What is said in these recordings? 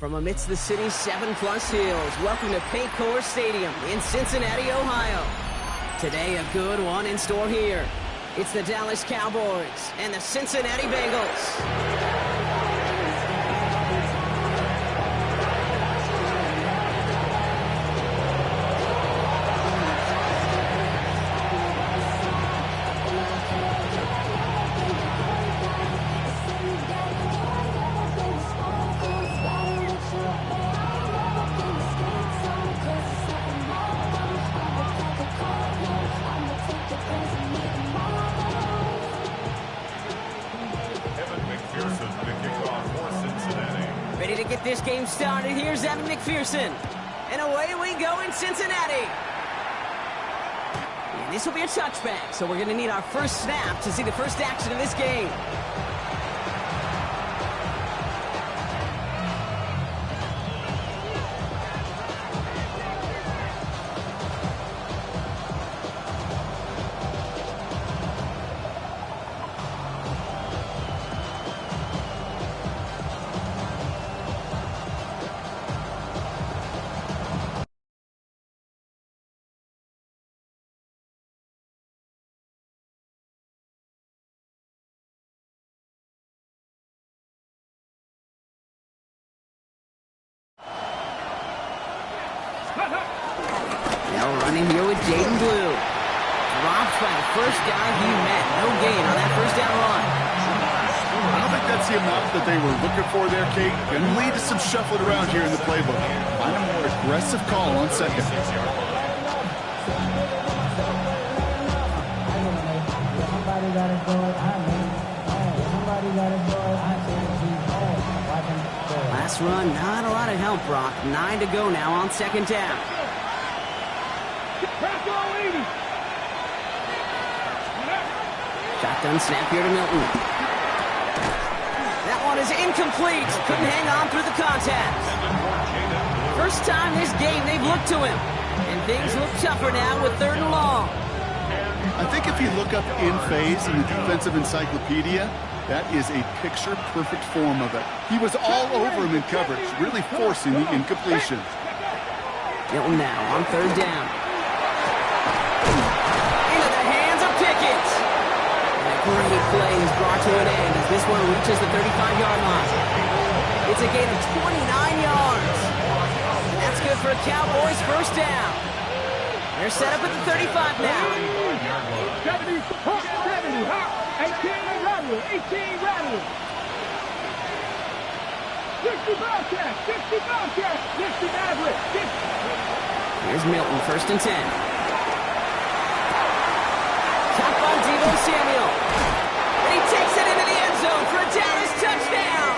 From amidst the city's 7+ hills, welcome to Paycor Stadium in Cincinnati, Ohio. Today, a good one in store here. It's the Dallas Cowboys and the Cincinnati Bengals. Ready to get this game started. Here's Evan McPherson. And away we go in Cincinnati. And this will be a touchback, so we're going to need our first snap to see the first action of this game. Now running here with Jaden Blue. Dropped by the first guy he met. No gain on that first down run. I don't think that's the amount that they were looking for there, Kate. Going to lead to some shuffling around here in the playbook. Find a more aggressive call on second. Last run, not a lot of help, Brock. 9 to go now on second down. Shotgun snap here to Milton. That one is incomplete. Couldn't hang on through the contact. First time this game they've looked to him. And things look tougher now with 3rd and long. I think if you look up in phase in the defensive encyclopedia, that is a picture-perfect form of it. He was all over him in coverage, really forcing the incompletion. Milton now on 3rd down. Into the hands of Pickett. And a great play is brought to an end as this one reaches the 35-yard line. It's a gain of 29 yards. And that's good for a Cowboys first down. They're set up at the 35 now. 70, 18 rattle, 18 rattle. 60 Bobcat, 60 Bobcat, 60 Maverick, 60. Here's Milton, 1st and 10. Top on Deebo Samuel. And he takes it into the end zone for a Dallas touchdown.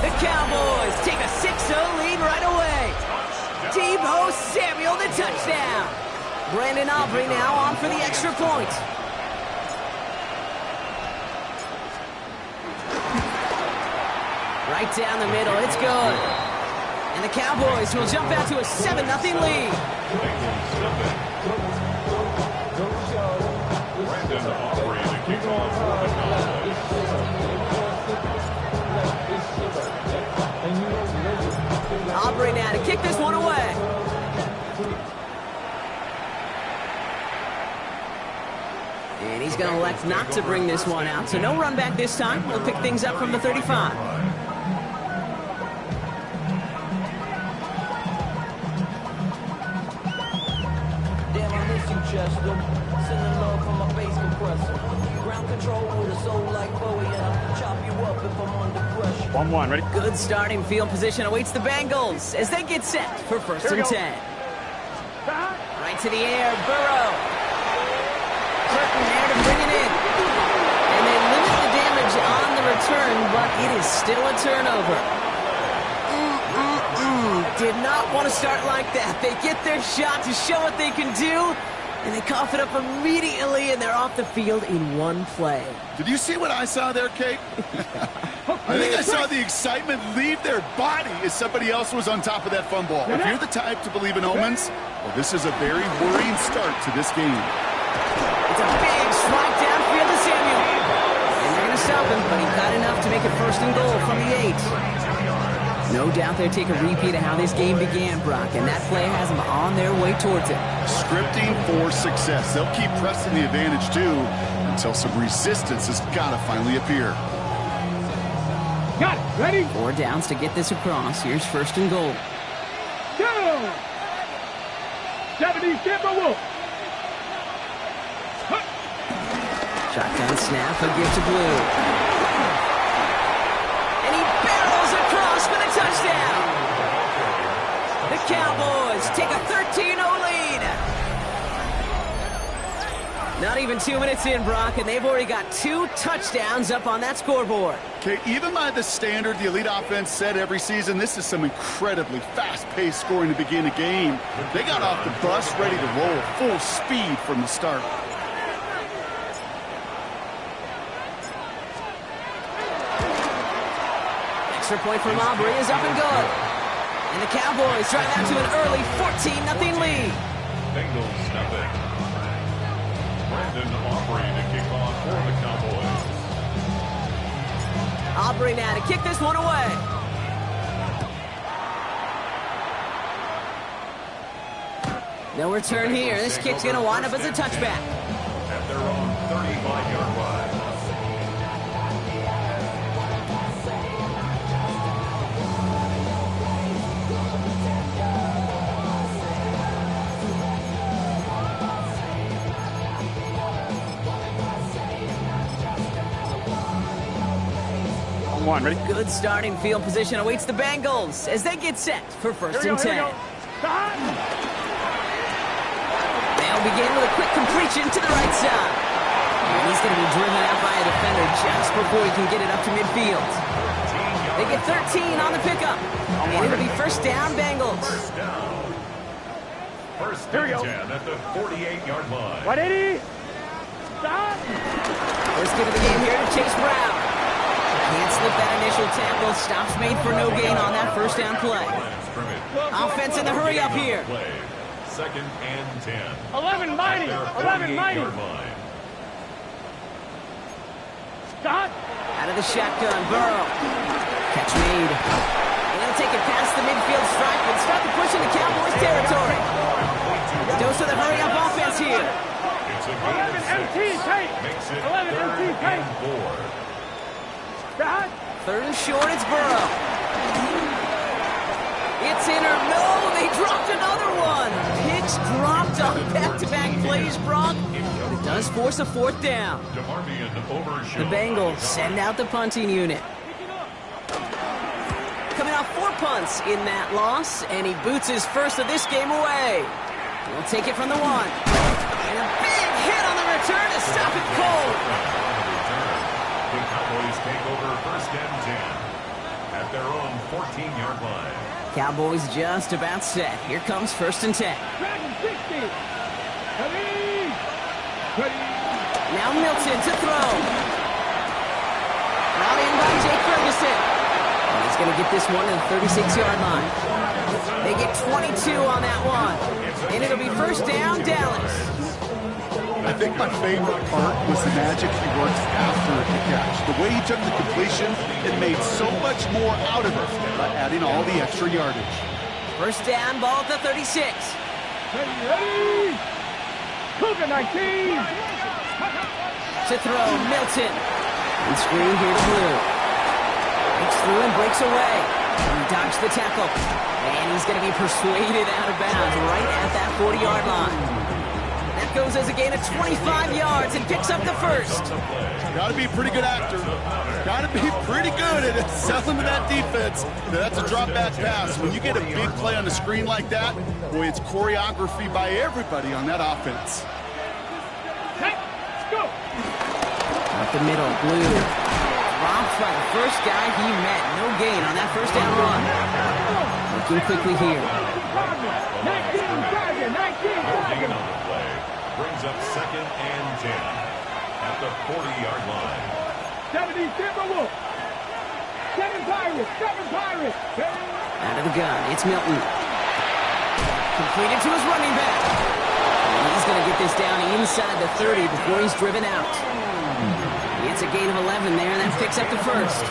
The Cowboys take a 6-0 lead right away. Deebo Samuel, the touchdown. Brandon Aubrey now on for the extra point. Right down the middle, it's good. And the Cowboys will jump out to a 7-0 lead. Brandon Aubrey, the kickoff for the Cowboys. Aubrey now to kick this one away. And he's going to elect not to bring this one out. So no run back this time. We'll pick things up from the 35. Damn, I miss you, Chester. Sending love from my bass compressor. Ground control with a soul like Bowie, and I'll chop you up if I'm under pressure. 1-1, ready? Good starting field position awaits the Bengals as they get set for 1st and 10. Right to the air, Burrow. Curtin there to bring it in. And they limit the damage on the return, but it is still a turnover. Did not want to start like that. They get their shot to show what they can do, and they cough it up immediately, and they're off the field in one play. Did you see what I saw there, Kate? I think I saw the excitement leave their body as somebody else was on top of that fun ball. If you're the type to believe in omens, well, this is a very worrying start to this game. It's a big strike downfield to Samuel. And they're going to stop him, but he got enough to make it first and goal from the 8. No doubt they'll take a repeat of how this game began, Brock, and that play has them on their way towards it. Scripting for success. They'll keep pressing the advantage, too, until some resistance has got to finally appear. Got it. Ready? 4 downs to get this across. Here's first and goal. Go! 70 Timberwolves. Shotgun snap, a give to Blue. And he barrels across for the touchdown. The Cowboys take a 13-0 lead. Not even 2 minutes in, Brock, and they've already got 2 touchdowns up on that scoreboard. Okay, even by the standard the elite offense set every season, this is some incredibly fast-paced scoring to begin a game. They got off the bus ready to roll, full speed from the start. Extra point from Aubrey is up and good. And the Cowboys drive out to an early 14-0 lead. Bengals nothing. Brandon Aubrey to kick off for the Cowboys. Aubrey now to kick this one away. No return here. This kick's going to wind up as a touchback. At their own 35-yard line. Ready? Good starting field position awaits the Bengals as they get set for first and 10. They'll begin with a quick completion to the right side. And he's going to be driven out by a defender just before he can get it up to midfield. They get 13 on the pickup. And it'll be first down, Bengals. First and 10 at the 48-yard line. 180. Stop. First get of the game here to Chase Brown. Can't slip that initial tackle. Stops made for no gain on that first down play. Offense in the hurry up here. Second and 10. 11 mighty. 11 mighty. Stop. Out of the shotgun, Burrow. Catch made. And he'll take it past the midfield stripe and start the push into Cowboys territory. Dose of the hurry up offense here. It's a gain of 11 MT tight. Makes it 11 MT third tight. and 4. Third and short, it's Burrow. It's in or no, they dropped another one. Picks dropped on back-to-back plays, Brock. But it does force a fourth down. The Bengals send out the punting unit. Coming off 4 punts in that loss, and he boots his first of this game away. He'll take it from the 1. And a big hit on the return to stop it cold. The Cowboys take over first and 10 at their own 14-yard line. Cowboys just about set. Here comes first and 10. Now Milton to throw. Brought in by Jake Ferguson. And he's going to get this one to the 36-yard line. They get 22 on that one. And it'll be first down, Dallas. I think my favorite part was the magic he worked after the catch. The way he took the completion, it made so much more out of it by adding all the extra yardage. First down, ball at the 36. Ready. Cougar 19. To throw, Milton. And screen here to Blue. Breaks through and breaks away. And he dodged the tackle. And he's going to be persuaded out of bounds right at that 40-yard line. That goes as a gain of 25 yards and picks up the first. Got to be a pretty good actor. Got to be pretty good at selling to that defense. That's a drop-back pass. When you get a big play on the screen like that, boy, it's choreography by everybody on that offense. Let's go. Up the middle, Blue. Dropped by the first guy he met. No gain on that first down run. Looking quickly here. 19. Gain on the play brings up second and 10 at the 40-yard line. 70 Timberwolves. 7 Pirates. 7 Pirates. Out of the gun, it's Milton. Completed to his running back. And he's going to get this down inside the 30 before he's driven out. He gets a gain of 11 there, and that picks up the first.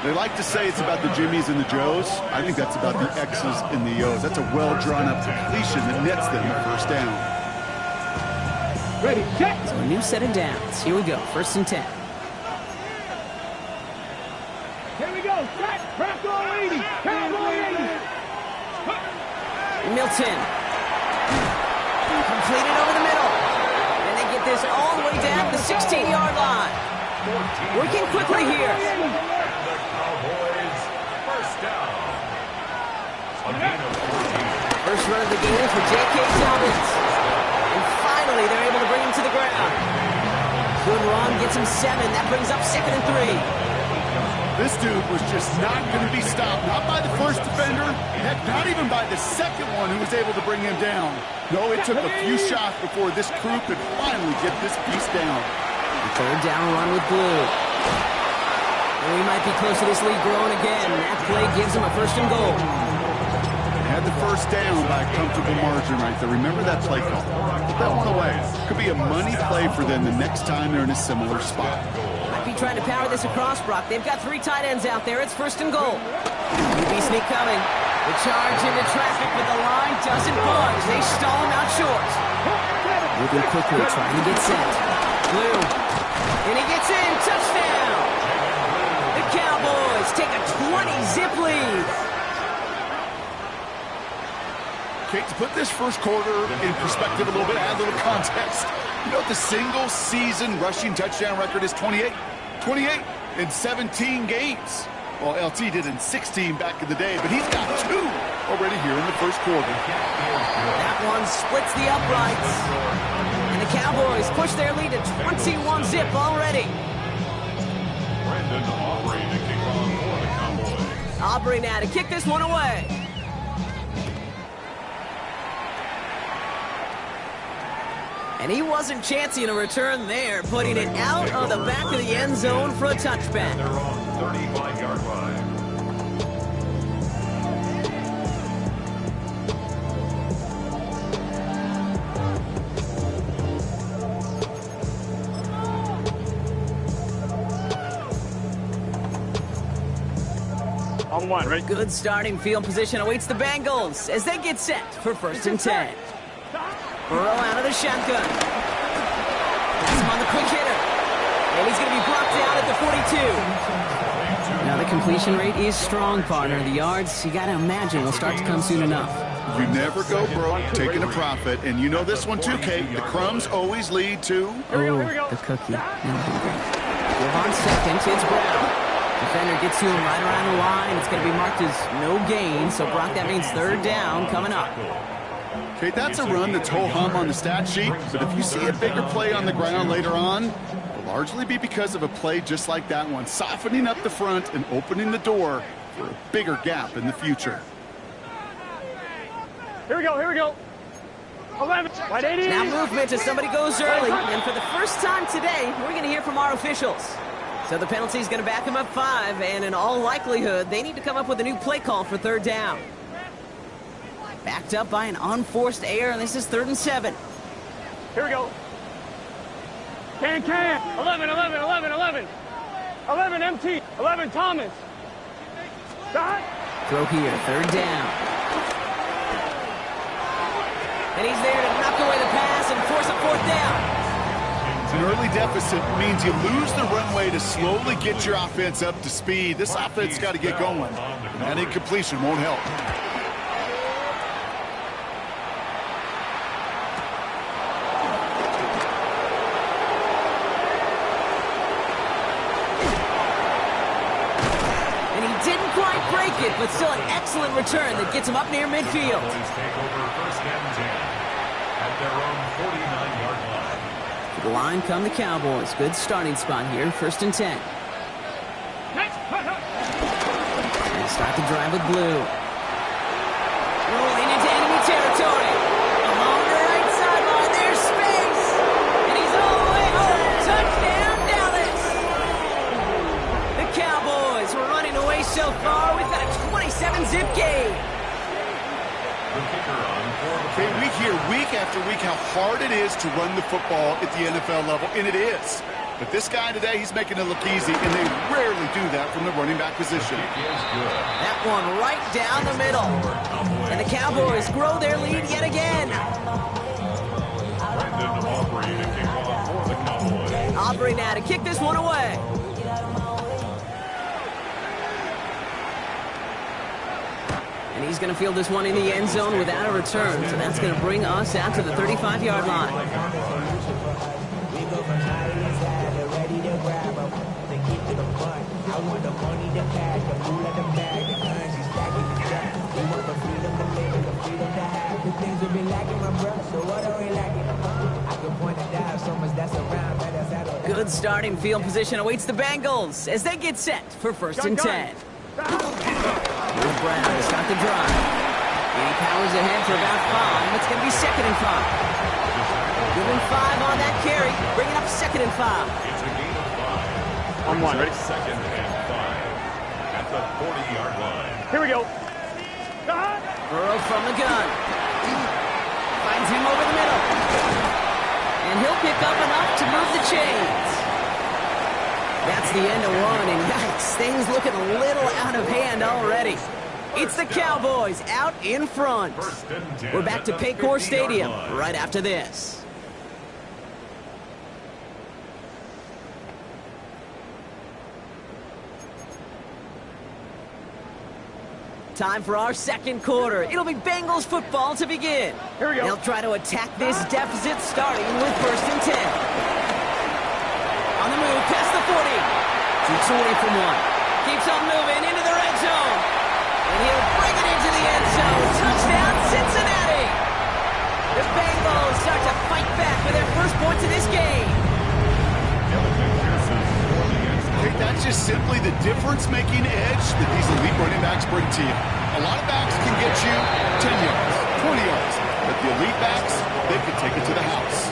They like to say it's about the Jimmies and the Joes. I think that's about the X's and the O's. That's a well-drawn-up completion that nets them the first down. Ready, set. So a new set of downs. Here we go, 1st and 10. Here we go, set. Crack on 80. Cowboy 80. Milton. Completed over the middle. And they get this all the way down to the 16-yard line. Working quickly here. The Cowboys, first down. A gain of 14. First run of the game for J.K. Dobbins. And finally, they're able to bring him to the ground. Good run, gets him 7. That brings up 2nd and 3. This dude was just not going to be stopped. Not by the first defender, heck, not even by the second one who was able to bring him down. No, it took a few shots before this crew could finally get this piece down. Third down run with Blue. And we might be close to this lead growing again. That play gives him a 1st and goal. Had the first down by a comfortable margin right there. Remember that play call. Put that one away. Could be a money play for them the next time they're in a similar spot. Might be trying to power this across, Brock. They've got 3 tight ends out there. It's 1st and goal. QB sneak coming. The charge into traffic, but the line doesn't budge. They stall him out short. Moving quickly, trying to get set. Blue. And he gets in. Touchdown. The Cowboys take a 20-zip lead. Okay, to put this first quarter in perspective a little bit, add a little context. You know, the single-season rushing touchdown record is 28. 28 in 17 games. Well, LT did in 16 back in the day, but he's got 2 already here in the first quarter. That one splits the uprights. And the Cowboys push their lead to 21-zip already. Brandon Aubrey to kick off for the Cowboys. Aubrey now to kick this one away. And he wasn't chancing a return there, putting it out of the back of the end zone for a touchback. They're on 35-yard line. On 1, right? Good starting field position awaits the Bengals as they get set for 1st and 10. Burrow out of the shotgun. Pass him on the quick hitter. And he's going to be brought down at the 42. Now the completion rate is strong, partner. The yards, you got to imagine, will start to come soon enough. You never go broke taking a profit, and you know this one too, Kate. The crumbs always lead to... the cookie. Now hungry. We're on 2nd, it's Brown. Defender gets to him right around the line. It's going to be marked as no gain, so Brock, that means 3rd down coming up. Okay, that's a run that's ho-hum on the stat sheet, but if you see a bigger play on the ground later on, it'll largely be because of a play just like that one, softening up the front and opening the door for a bigger gap in the future. Here we go, here we go. 11, right 80. Now movement as somebody goes early, and for the first time today, we're going to hear from our officials. So the penalty is going to back them up 5, and in all likelihood, they need to come up with a new play call for 3rd down. Backed up by an unforced error, and this is 3rd and 7. Here we go. Can. 11. 11 MT. 11 Thomas. Shot. Throw here, 3rd down. And he's there to knock away the pass and force a 4th down. An early deficit means you lose the runway to slowly get your offense up to speed. This offense got to get going, and that incompletion won't help. Didn't quite break it, but still an excellent return that gets him up near midfield. Cowboys take over 1st and 10 at their own 49-yard line. To the line come the Cowboys. Good starting spot here, 1st and 10. And start the drive with Blue. Rolling into enemy territory. Along the right sideline, there's space. And he's all the way home. Touchdown, Dallas. The Cowboys were running away so far. We've got a 27-zip game. Okay, we hear week after week how hard it is to run the football at the NFL level, and it is. But this guy today, he's making it look easy, and they rarely do that from the running back position. That one right down the middle. And the Cowboys grow their lead yet again. Aubrey now to kick this one away. And he's going to field this one in the end zone without a return. So that's going to bring us out to the 35-yard line. Good starting field position awaits the Bengals as they get set for 1st and 10. Will Brown to start the drive. He powers ahead for about 5. It's going to be 2nd and 5. Give him 5 on that carry. Bring it up 2nd and 5. It's a gain of 5. On 1, ready? 2nd and 5 at the 40-yard line. Here we go. Burrow from the gun. Finds him over the middle. And he'll pick up enough to move the chains. That's the end of one, and yikes, things looking a little out of hand already. It's the Cowboys out in front. We're back to Paycor Stadium right after this. Time for our second quarter. It'll be Bengals football to begin. Here we go. They'll try to attack this deficit starting with 1st and 10. On the move, past the 40. Shoots away from one. Keeps on moving into the red zone. And he'll bring it into the end zone. Touchdown, Cincinnati. The Bengals start to fight back for their first points in this game. Okay, that's just simply the difference-making edge that these elite running backs bring to you. A lot of backs can get you 10 yards, 20 yards, but the elite backs, they can take it to the house.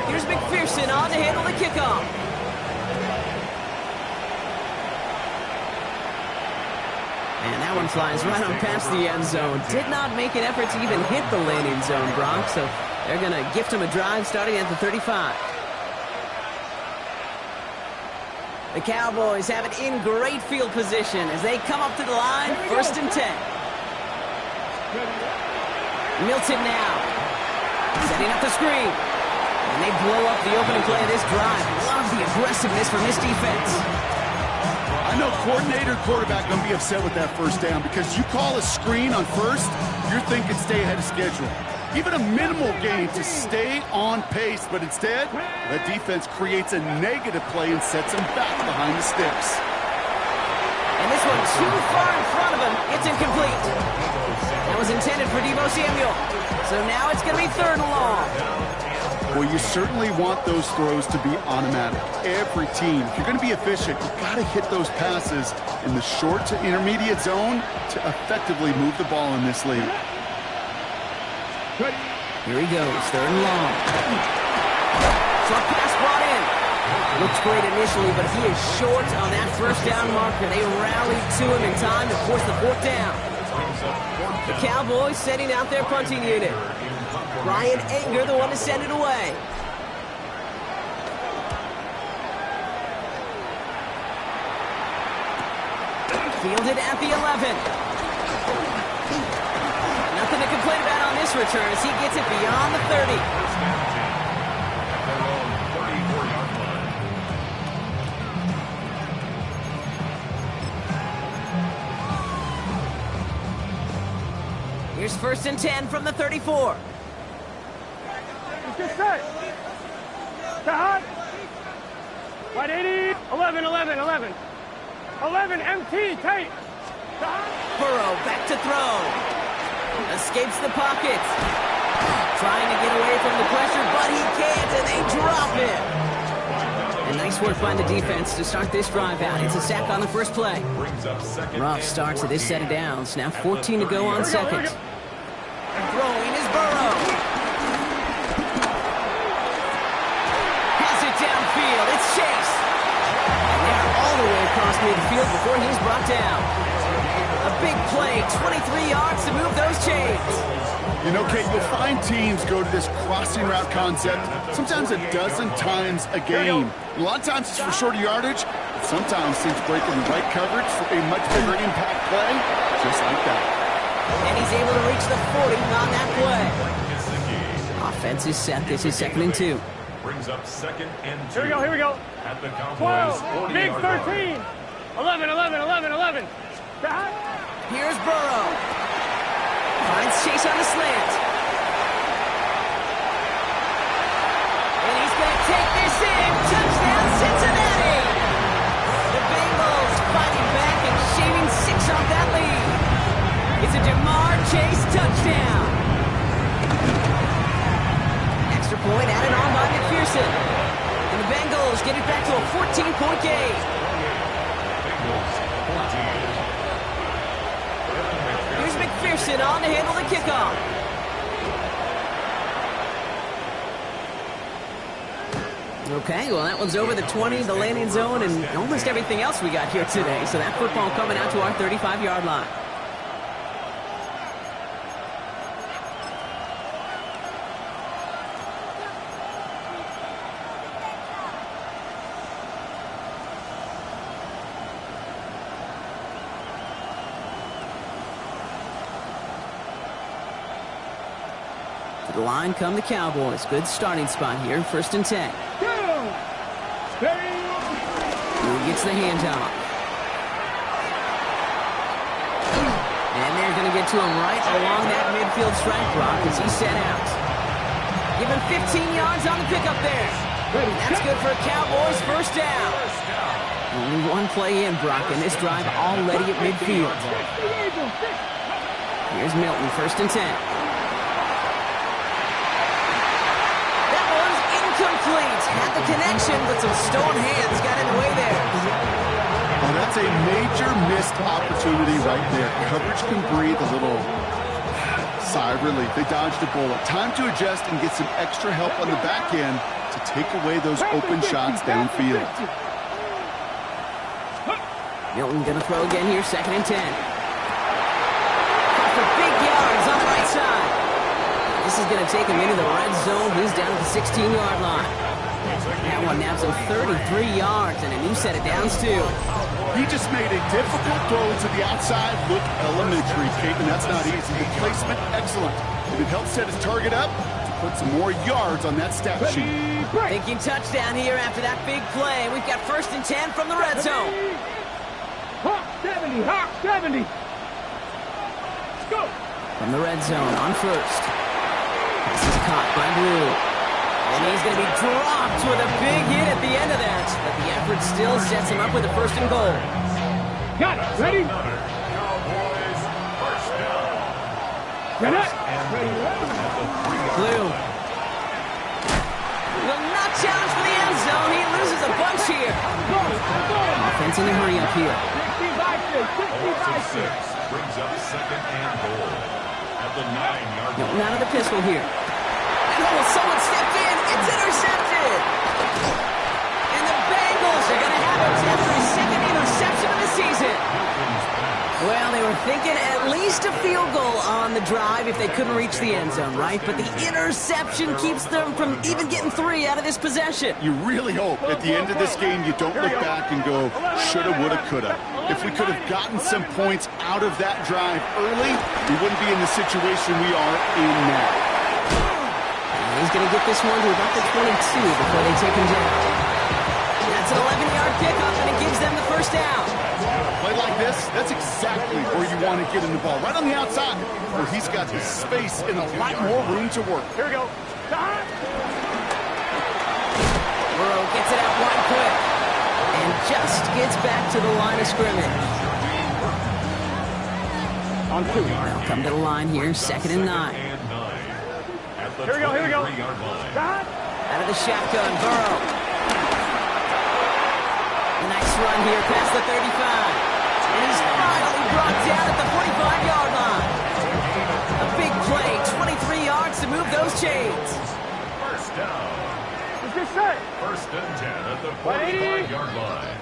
Here's McPherson on to handle the kickoff. And that one flies right on past the end zone. Did not make an effort to even hit the landing zone, Brock, so they're going to gift him a drive starting at the 35. The Cowboys have it in great field position as they come up to the line, 1st and 10. Milton now, setting up the screen. And they blow up the opening play of this drive. Love the aggressiveness from this defense. I know coordinator and quarterback going to be upset with that first down because you call a screen on first, you're thinking stay ahead of schedule. Even a minimal gain to stay on pace, but instead, the defense creates a negative play and sets him back behind the sticks. And this one too far in front of him. It's incomplete. That was intended for Deebo Samuel. So now it's going to be 3rd and long. Well, you certainly want those throws to be automatic. Every team, if you're going to be efficient, you've got to hit those passes in the short to intermediate zone to effectively move the ball in this league. Here he goes, 3rd and long. Short pass brought in. Looks great initially, but he is short on that 1st down marker. They rallied to him in time to force the 4th down. The Cowboys sending out their punting unit. Ryan Anger, the one to send it away. Fielded at the 11. Nothing to complain about on this return as he gets it beyond the 30. Here's 1st and 10 from the 34. Get set. Hot. 180. 11, 11, 11. 11, MT, tight. Burrow back to throw. Escapes the pocket. Trying to get away from the pressure, but he can't, and they drop it. And nice work by the defense to start this drive out. It's a sack on the first play. Rough start to this set of downs. Now 14 to go on second. Throwing is Burrow. Has it downfield. It's Chase. And they're all the way across midfield before he's brought down. A big play, 23 yards to move those chains. You know, Kate, you'll find teams go to this crossing route concept sometimes a dozen times a game. A lot of times it's for shorter yardage, but sometimes teams break in the right coverage for a much bigger impact play, just like that. And he's able to reach the 40 on that play. Offense is set. This is 2nd and 2. Brings up 2nd and 2. Here we go. At the Cowboys 12, big 40-yard 13, line. 11. Here's Burrow. Finds Chase on the slant. And he's going to take this in. Touchdown, Cincinnati. The Bengals fighting back and shaving 6 off that lead. It's a Jamar Chase touchdown. Extra point added on by McPherson. And the Bengals get it back to a 14-point game. Bengals 14. Here's McPherson on to handle the kickoff. Okay, well, that one's over the 20, the landing zone, and almost everything else we got here today. So that football coming out to our 35-yard line. To the line come the Cowboys. Good starting spot here. 1st and 10. Who gets the handoff? And they're going to get to him right along that midfield strike block as he's set out. Give him 15 yards on the pickup there. That's good for a Cowboys first down. Only one play in, Brock, in this drive already at midfield. Here's Milton, 1st and 10. Complete. Had the connection, but some stone hands got in the way there. Oh, that's a major missed opportunity right there. Coverage can breathe a little sigh of relief. They dodged a bullet. Time to adjust and get some extra help on the back end to take away those open shots downfield. Milton going to throw again here, 2nd and 10. For big yards on the right side. This is going to take him into the red zone. He's down at the 16-yard line. That one naps him 33 yards and a new set of downs, too. He just made a difficult throw to the outside look elementary, Kate, and that's not easy. The placement, excellent. And it helped set his target up to put some more yards on that stat sheet. Thinking touchdown here after that big play. We've got 1st and 10 from the red zone. Hawk 70. Let's go. From the red zone on 1st. This is caught by Blue. And he's going to be dropped with a big hit at the end of that. But the effort still sets him up with a 1st and goal. Got it. Ready? Cowboys first down. Ready? Blue will not challenge for the end zone. He loses a bunch here. Offense in a hurry up here. 65 6 brings up 2nd and goal. At the 9-yard line. Milton out of the pistol here. Oh, someone stepped in. It's intercepted. And the Bengals are going to have it after his 2nd interception of the season. Well, they were thinking at least a field goal on the drive if they couldn't reach the end zone, right? But the interception keeps them from even getting 3 out of this possession. You really hope at the end of this game you don't look back and go, shoulda, woulda, coulda. If we could have gotten some points out of that drive early, we wouldn't be in the situation we are in now. And he's going to get this one to about the 22 before they take him down. That's an 11-yard pickup, and it gives them the first down. Play like this, that's exactly where you want to get in the ball, right on the outside, where he's got the space and a lot more room to work. Here we go. Burrow gets it out wide quick and just gets back to the line of scrimmage. On 2. They'll come to the line here, 2nd and 9. Here we go. Out of the shotgun, Burrow. A nice run here past the 35. And he's finally brought down at the 45-yard line. A big play, 23 yards to move those chains. First down. Is this set? 1st and 10 at the 45-yard line.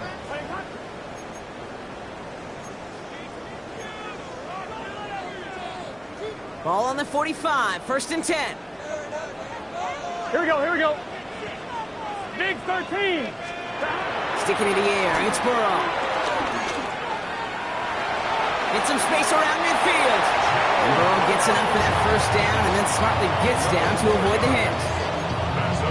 Ball on the 45, 1st and 10. Here we go, here we go. Big 13. Sticking in the air, it's Burrow. Get some space around midfield. And Burrow gets enough for that 1st down and then smartly gets down to avoid the hit.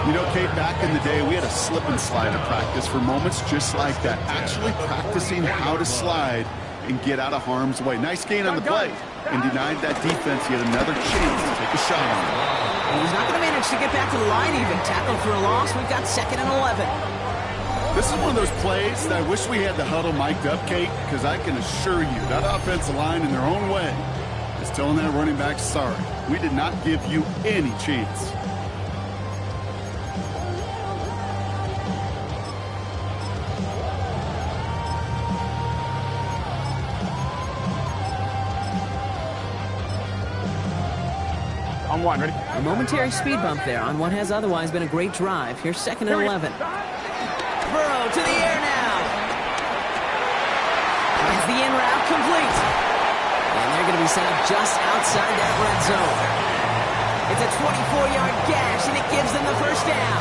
You know, Kate, back in the day, we had a slip and slide at practice for moments just like that. Actually practicing how to slide and get out of harm's way. Nice gain on the play. And denied that defense yet another chance to take a shot on him. And he's not going to manage to get back to the line even. Tackled for a loss. We've got 2nd and 11. This is one of those plays that I wish we had the huddle mic'd up, Kate, because I can assure you that offensive line in their own way is telling that running back, sorry, we did not give you any chance. On one, ready? A momentary speed bump there on what has otherwise been a great drive. Here's 2nd and 11. Burrow to the air now. Is the in route complete? And they're going to be set up just outside that red zone. It's a 24-yard gash, and it gives them the 1st down.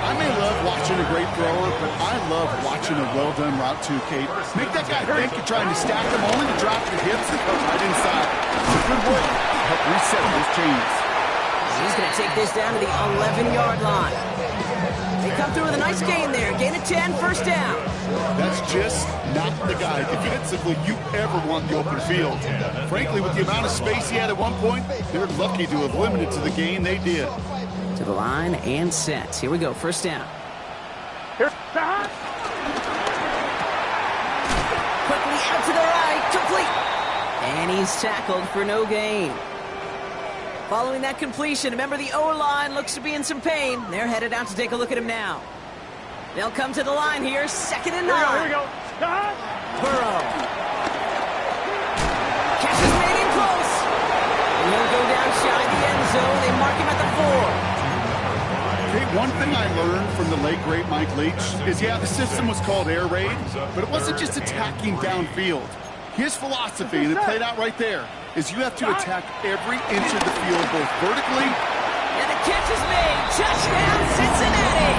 I may love watching a great thrower, but I love watching a well-done route too, Kate. Make that guy think you're trying to stack him only to drop the hips and come right inside. It's a good way to help reset those chains. He's going to take this down to the 11-yard line. They come through with a nice gain there. Gain of 10, 1st down. That's just not the guy defensively you ever want the open field. Frankly, with the amount of space he had at one point, they're lucky to have limited to the gain they did. To the line and set. Here we go, 1st down. Here. Quickly out to the right, complete. And he's tackled for no gain. Following that completion, remember the O-line looks to be in some pain. They're headed out to take a look at him now. They'll come to the line here, 2nd and 9. Here we go. Burrow. Catch is made in close. And he'll go down shy the end zone. They mark him at the 4. Hey, one thing I learned from the late, great Mike Leach is, yeah, the system was called air raid, but it wasn't just attacking downfield. His philosophy, and it played out right there, is you have to attack every inch of the field, both vertically. And the catch is made. Touchdown, Cincinnati.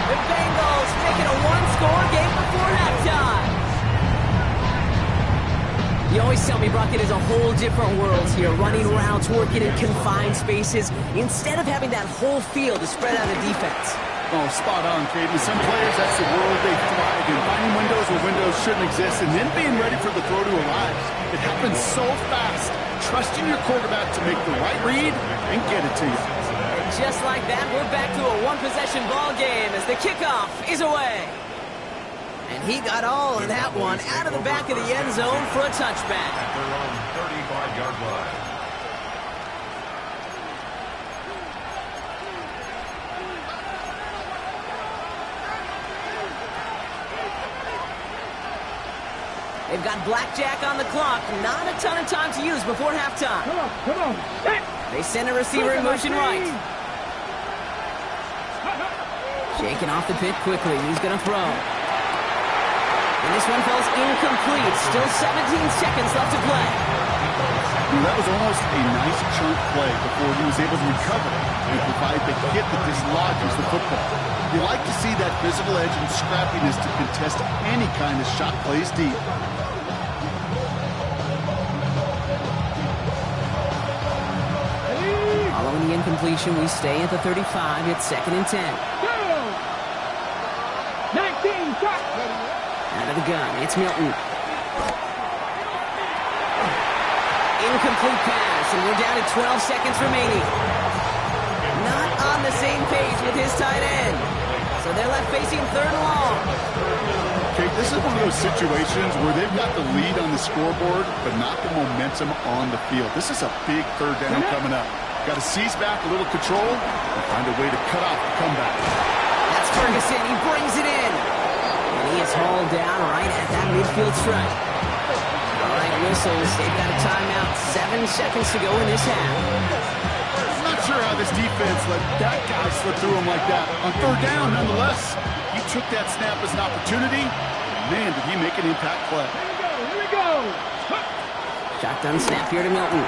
The Bengals make it a one-score game before halftime. You always tell me, Brock, it is a whole different world here. Running routes, working in confined spaces, instead of having that whole field to spread out a defense. Oh, spot on, Kate. With some players, that's the world they thrive in. Finding windows where windows shouldn't exist, and then being ready for the throw to arrive. It happens so fast. Trusting your quarterback to make the right read and get it to you. And just like that, we're back to a one-possession ball game as the kickoff is away. And he got all of that one out of the back of the end zone for a touchback. At their own 35-yard line. They've got blackjack on the clock. Not a ton of time to use before halftime. Come on. They send a receiver in motion right. Shaking off the pit quickly. He's going to throw. And this one falls incomplete. Still 17 seconds left to play. That was almost a nice chunk play before he was able to recover and provide the hit that dislodges the football. You like to see that physical edge and scrappiness to contest any kind of shot plays deep. Following the incompletion, we stay at the 35. It's 2nd and 10. 19, shot. Out of the gun, it's Milton. Incomplete pass, and we're down to 12 seconds remaining. Not on the same page with his tight end. So they're left facing 3rd and long. Okay, this is one of those situations where they've got the lead on the scoreboard, but not the momentum on the field. This is a big 3rd down coming up. Got to seize back a little control and find a way to cut off the comeback. That's Ferguson. He brings it in. And he is hauled down right at that midfield stripe. All right, whistles. They've got a timeout. 7 seconds to go in this half. I'm not sure how this defense let that guy slip through him like that. On 3rd down, nonetheless, he took that snap as an opportunity. Man, did he make an impact play. Here we go. Shotgun snap here to Milton.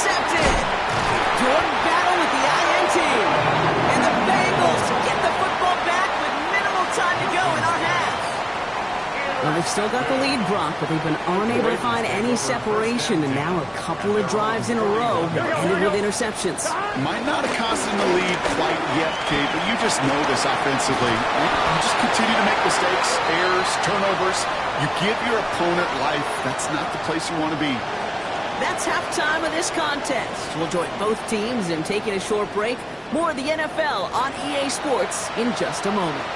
intercepted. Good battle with the INT. And the Bengals get the football back with minimal time to go in our half. Well, they've still got the lead, Brock, but they've been unable to find any separation, and now a couple of drives in a row have ended with interceptions. Might not have cost them the lead quite yet, Kate, but you just know this offensively. You just continue to make mistakes, errors, turnovers. You give your opponent life. That's not the place you want to be. That's halftime of this contest. We'll join both teams in taking a short break. More of the NFL on EA Sports in just a moment.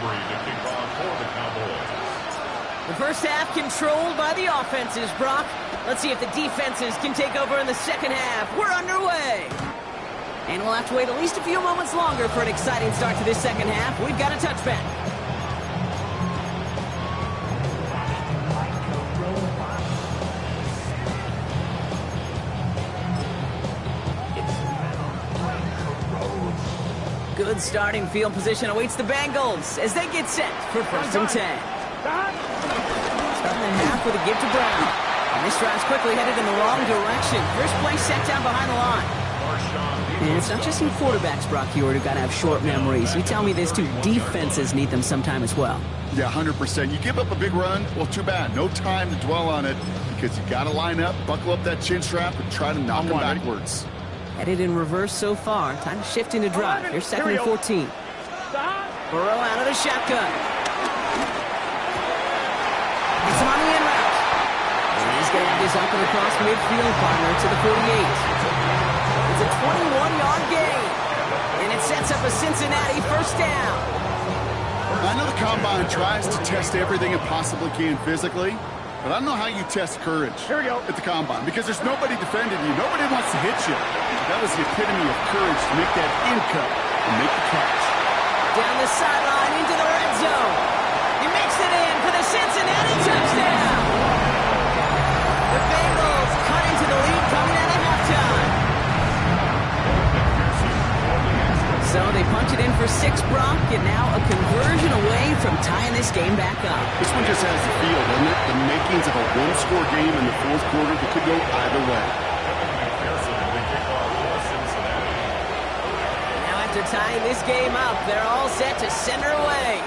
To kick off for the Cowboys. The first half controlled by the offenses, Brock. Let's see if the defenses can take over in the second half. We're underway. And we'll have to wait at least a few moments longer for an exciting start to this second half. We've got a touchback. Good starting field position awaits the Bengals as they get set for 1st and 10. Starting the half with a give to Brown. And this drive's quickly headed in the wrong direction. First play set down behind the line. And it's not just some quarterbacks, Brock Heward, who got to have short memories. You tell me this too, defenses need them sometime as well. Yeah, 100%. You give up a big run, well, too bad. No time to dwell on it because you got to line up, buckle up that chin strap, and try to knock them backwards. Headed in reverse so far. Time to shift into drive. Here's 2nd and 14. Burrow out of the shotgun. Gets him on the in route. And he's going to have this up and across midfield, partner, to the 48. It's a 21-yard gain. And it sets up a Cincinnati first down. I know the Combine tries to test everything it possibly can physically, but I don't know how you test courage at the Combine because there's nobody defending you. Nobody wants to hit you. That was the epitome of courage to make that in cut and make the catch. Down the sideline into the red zone. He makes it in for the Cincinnati touchdown. The Bengals cut into the lead coming out of halftime. So they punch it in for 6, Brock, and now a conversion away from tying this game back up. This one just has the feel, doesn't it? The makings of a one-score game in the fourth quarter that could go either way. Now after tying this game up, they're all set to send her away.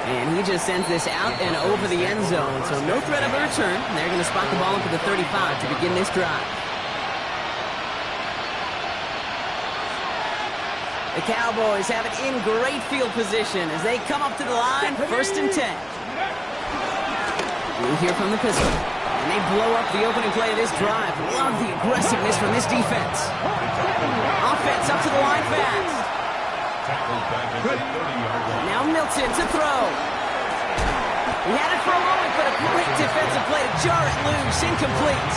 And he just sends this out and over the end zone, so no threat of a return. They're going to spot the ball up at the 35 to begin this drive. The Cowboys have it in great field position as they come up to the line, 1st and 10. We'll hear from the pistol. And they blow up the opening play of this drive. Love the aggressiveness from this defense. Offense up to the line fast. Now Milton to throw. He had it for a moment, but a great defensive play to jar it loose. Incomplete.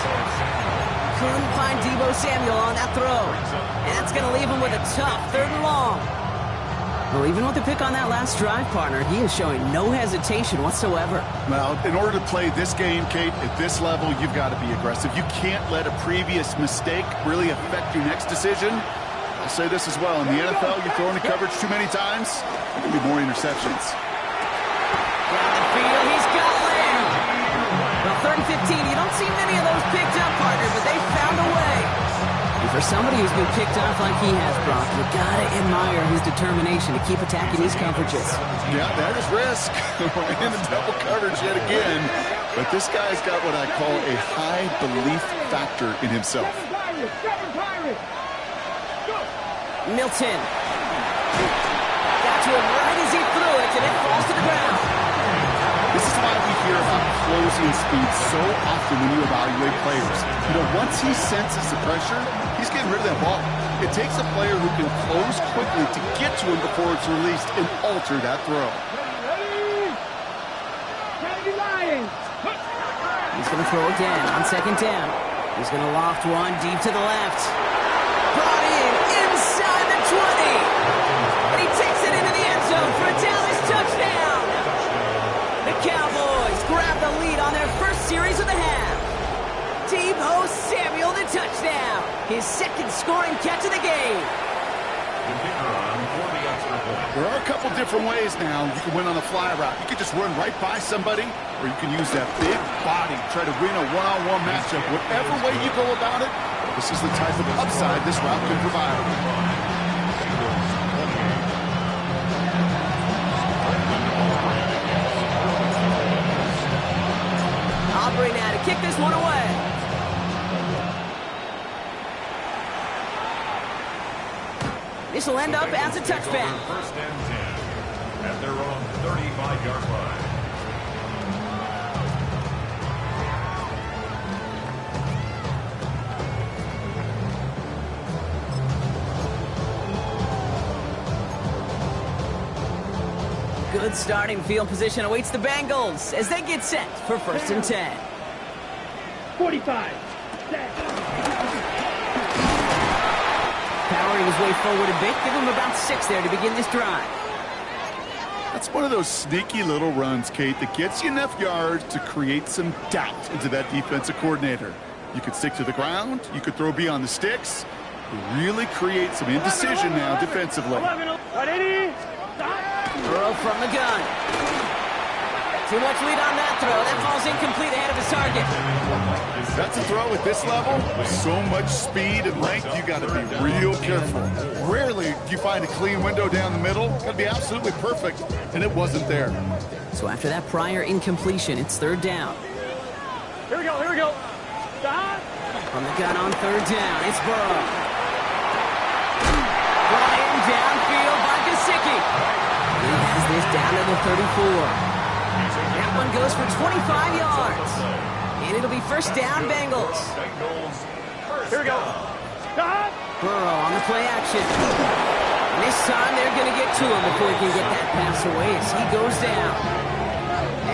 Couldn't find Deebo Samuel on that throw. And that's going to leave him with a tough 3rd and long. Well, even with the pick on that last drive, partner, he is showing no hesitation whatsoever. Well, in order to play this game, Kate, at this level, you've got to be aggressive. You can't let a previous mistake really affect your next decision. I'll say this as well. In the NFL, you throw into coverage too many times, there can be more interceptions. Down the field, he's got Lamb. Well, 3rd and 15, you don't see many of those picked up, partner, but they found a way. And for somebody who's been picked off like he has, Brock, you gotta admire his determination to keep attacking these coverages. Yeah, that is risk. In the double coverage yet again. But this guy's got what I call a high belief factor in himself. Milton. Got to him right as he threw it, and it falls to the ground. This is why we hear about closing speed so often when you evaluate players. You know, once he senses the pressure, he's getting rid of that ball. It takes a player who can close quickly to get to him before it's released and alter that throw. He's going to throw again on 2nd down. He's going to loft one deep to the left. Brought in inside the 20. And he takes it into the end zone for a Dallas touchdown. The Cowboys grab the lead on their first series of the half. Deebo Samuel the touchdown. His 2nd scoring catch of the game. The kicker on for the extra point. There are a couple different ways now you can win on the fly route. You can just run right by somebody, or you can use that big body, try to win a one-on-one matchup. Whatever way you go about it, this is the type of upside this route can provide. Aubrey now to kick this one away. This will end up as a touchback. First and 10 at their own 35-yard line. Good starting field position awaits the Bengals as they get set for first and 10. 45. Powering his way forward a bit. Give him about 6 there to begin this drive. That's one of those sneaky little runs, Kate, that gets you enough yards to create some doubt into that defensive coordinator. You could stick to the ground. You could throw beyond the sticks. Really create some indecision now defensively. 180. Burrow from the gun. Too much lead on that throw. That falls incomplete ahead of his target. That's a throw at this level with so much speed and length, you got to be real careful. Rarely do you find a clean window down the middle. Got to be absolutely perfect, and it wasn't there. So after that prior incompletion, it's third down. Here we go, here we go. Stop. From the gun on third down, it's Burrow. Flying downfield by Gesicki. He has this down to the 34. That one goes for 25 yards. And it'll be first down, Bengals. Here we go. Stop. Burrow on the play action. And this time they're going to get to him before he can get that pass away as he goes down.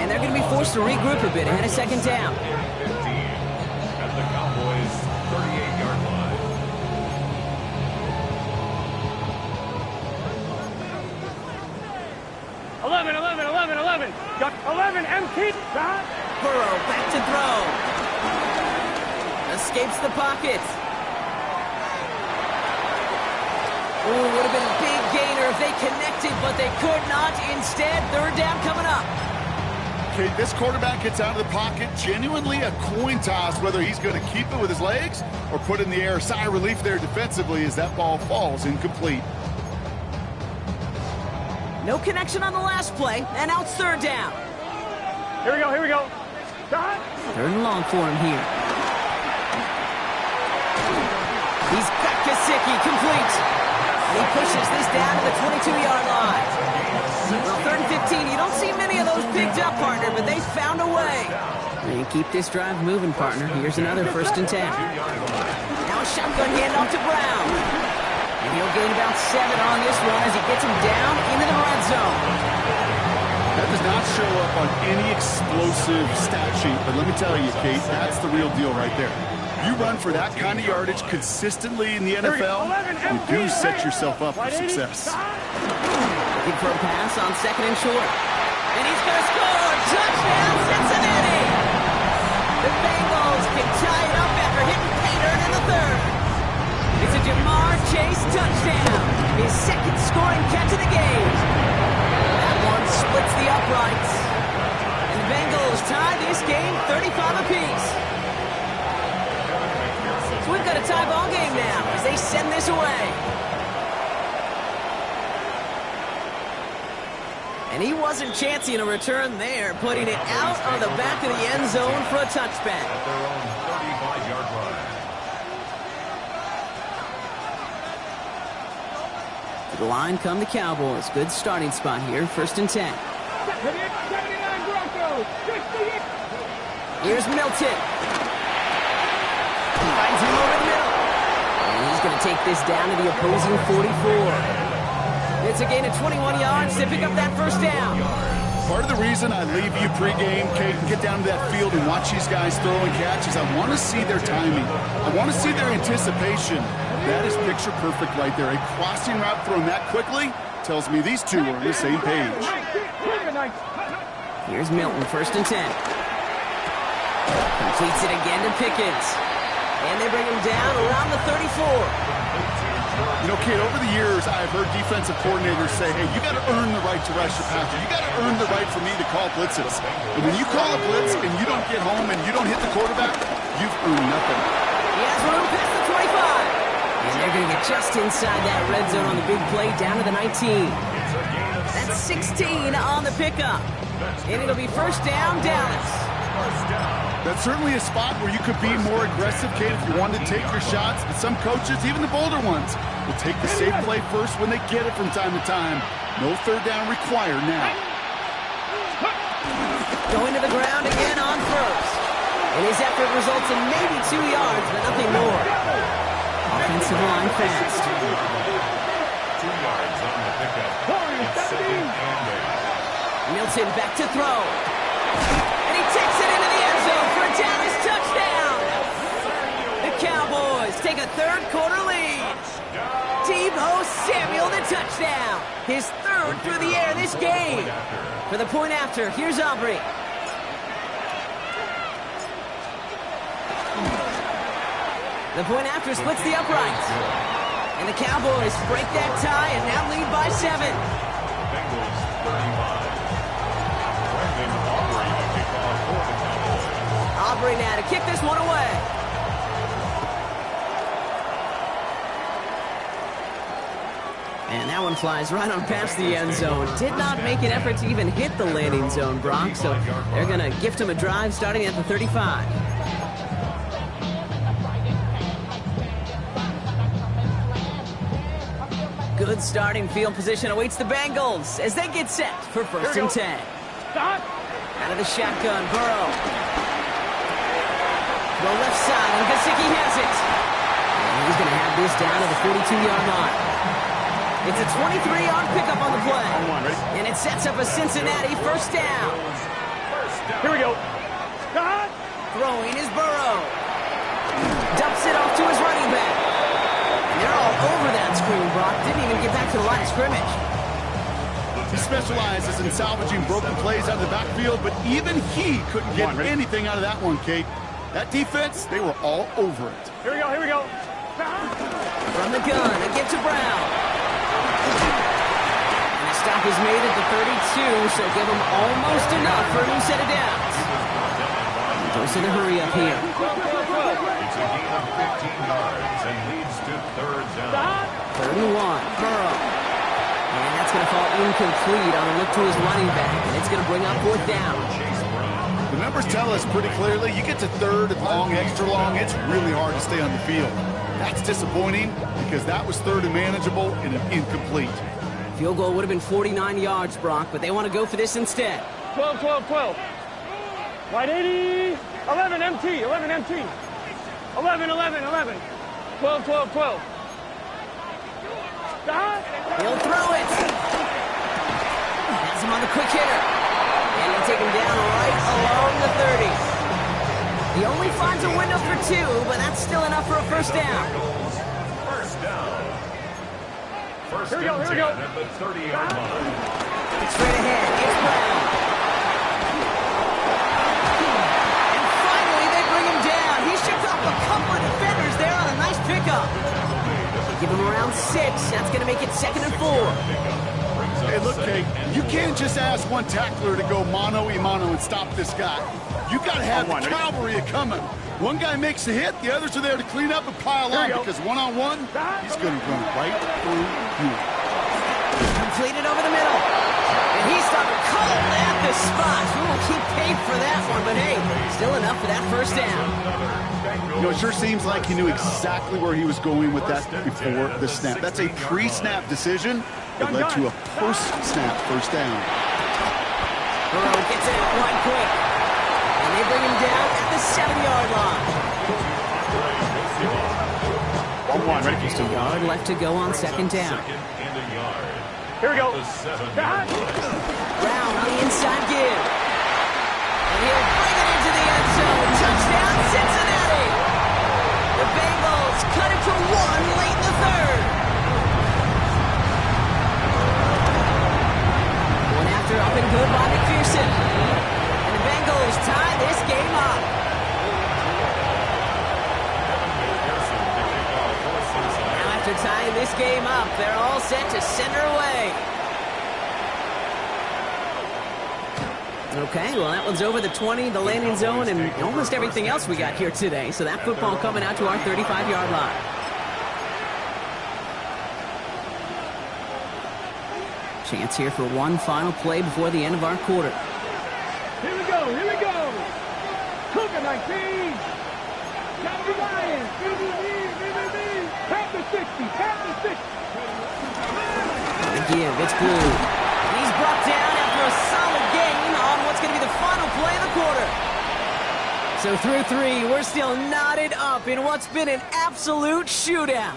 And they're going to be forced to regroup a bit ahead of second down. 15 at the Cowboys' 38-yard line. Got 11 empty. Stop. Burrow back to throw. Escapes the pocket. Ooh, would have been a big gainer if they connected, but they could not. Instead, third down coming up. Okay, this quarterback gets out of the pocket. Genuinely a coin toss whether he's going to keep it with his legs or put it in the air. Sigh of relief there defensively as that ball falls incomplete. No connection on the last play, and now it's third down. Here we go, here we go. Stop. Third and long for him here. He's got Gesicki complete. And he pushes this down to the 22-yard line. Well, third and 15, you don't see many of those picked up, partner, but they found a way. And keep this drive moving, partner. Here's another first and 10. Now a shotgun handoff to Brown. And he'll gain about 7 on this one as he gets him down into the red zone. That does not show up on any explosive stat sheet, but let me tell you, Kate, that's the real deal right there. You run for that kind of yardage consistently in the NFL, you do set yourself up for success. Looking for a pass on second and short. And he's going to score! Touchdown, Cincinnati! The Bengals can tie it up after hitting Pater in the third. It's a Jamar Chase touchdown. His second scoring catch of the game. That one splits the uprights. And the Bengals tie this game 35 apiece. So we've got a tie ball game now as they send this away. And he wasn't chancing a return there, putting it out on the back of the end zone for a touchback. At their own 35-yard line. To the line come the Cowboys. Good starting spot here, first and 10. 79 Broncos. 68. Here's Milton. Finds him over the middle. And he's going to take this down to the opposing 44. It's a gain of 21 yards to pick up that first down. Part of the reason I leave you pregame, Kate, and get down to that field and watch these guys throw and catch is I want to see their timing. I want to see their anticipation. That is picture perfect right there. A crossing route thrown that quickly tells me these two are on the same page. Here's Milton, first and 10. Completes it again to Pickens. And they bring him down around the 34. You know, kid, over the years, I've heard defensive coordinators say, hey, you got to earn the right to rush your passer. You got to earn the right for me to call blitzes. And when you call a blitz and you don't get home and you don't hit the quarterback, you've earned nothing. He has room past the 25. And they're going to get just inside that red zone on the big play down to the 19. That's 16 on the pickup. And it'll be first down, Dallas. That's certainly a spot where you could be more aggressive, Kate, if you wanted to take your shots. But some coaches, even the bolder ones, will take the safe play first when they get it from time to time. No third down required now. Going to the ground again on first. And his effort results in maybe 2 yards, but nothing more. Offensive line fast. 2 yards on the pickup. It's second and 8. Milton back to throw. And he takes it into the end zone for a Dallas touchdown. The Cowboys take a third-quarter lead. Deebo Samuel, the touchdown. His third through the air this game. For the point after, here's Aubrey. The point after splits the uprights. And the Cowboys break that tie and now lead by 7. Bengals 35. Brendan Aubrey to kick off for the Cowboys. Aubrey now to kick this one away. And that one flies right on past the end zone. Did not make an effort to even hit the landing zone, Brock. So they're going to gift him a drive starting at the 35. Good starting field position awaits the Bengals as they get set for first and 10. Stop. Out of the shotgun, Burrow. The left side, and Gesicki has it. And he's going to have this down to the 42-yard line. It's a 23-yard pickup on the play. And it sets up a Cincinnati first down. Here we go. Stop. Throwing is Burrow. Dumps it off to his running back. And they're all over that screen, Brock. Didn't even get back to the line of scrimmage. He specializes in salvaging broken plays out of the backfield, but even he couldn't get anything out of that one, Kate. That defense, they were all over it. Here we go. Here we go. From the gun, a give to Brown. And a stop is made at the 32, so give him almost enough for a new set of downs. Goes in a hurry up here. It's a gain of 15 yards and leads to third down. 3rd and 1, Burrow. And that's going to fall incomplete on a look to his running back, and it's going to bring up 4th down. The numbers tell us pretty clearly, you get to 3rd and long, extra long, it's really hard to stay on the field. That's disappointing because that was 3rd and manageable and an incomplete. Field goal would have been 49 yards, Brock, but they want to go for this instead. 12, 12, 12. White 80. 11 MT. 11 MT. 11, 11, 11. 12, 12, 12. Stop. He'll throw it. Has him on the quick hitter. And he'll take him down right along the 30. He only finds a window for 2, but that's still enough for a first down. First down. First Here we go, and here we 10 go. at the 30-yard line. Straight ahead, it's Brown. And finally, they bring him down. He shook off a couple of defenders there on a nice pickup. Give him around 6. That's going to make it 2nd and 4. Hey, look, Kate, you can't just ask one tackler to go mano-a-mano and stop this guy. You got to have the cavalry coming. One guy makes a hit, the others are there to clean up and pile on because one-on-one, he's going to run right through you. Completed over the middle. And he stopped cold at the spot. Ooh, he paid for that one, but hey, still enough for that first down. You know, it sure seems like he knew exactly where he was going with that before the snap. That's a pre-snap decision that led to a post-snap first down. Burrow gets it out wide quick. And they bring him down at the 7-yard line. 1-1, ready? Just a yard left to go on 2nd down. Second and a yard. Here we go. The 7-yard line. Brown on the inside give. And he'll bring it into the end zone. Touchdown, Cincinnati. The Bengals cut it to 1 late in the 3rd. One after up and good by McPherson. And the Bengals tie this game up. Now after are tying this game up. They're all set to send her away. Okay, well, that one's over the 20, the landing zone, and almost everything else we got here today. So that football coming out to our 35-yard line. Chance here for one final play before the end of our quarter. Here we go, here we go. Cougar 19. Got the Lions. Tap the 60, tap the 60. Again, it's Blue. He's brought down after a solid game on what's going to be the final play of the quarter. So through 3, we're still knotted up in what's been an absolute shootout.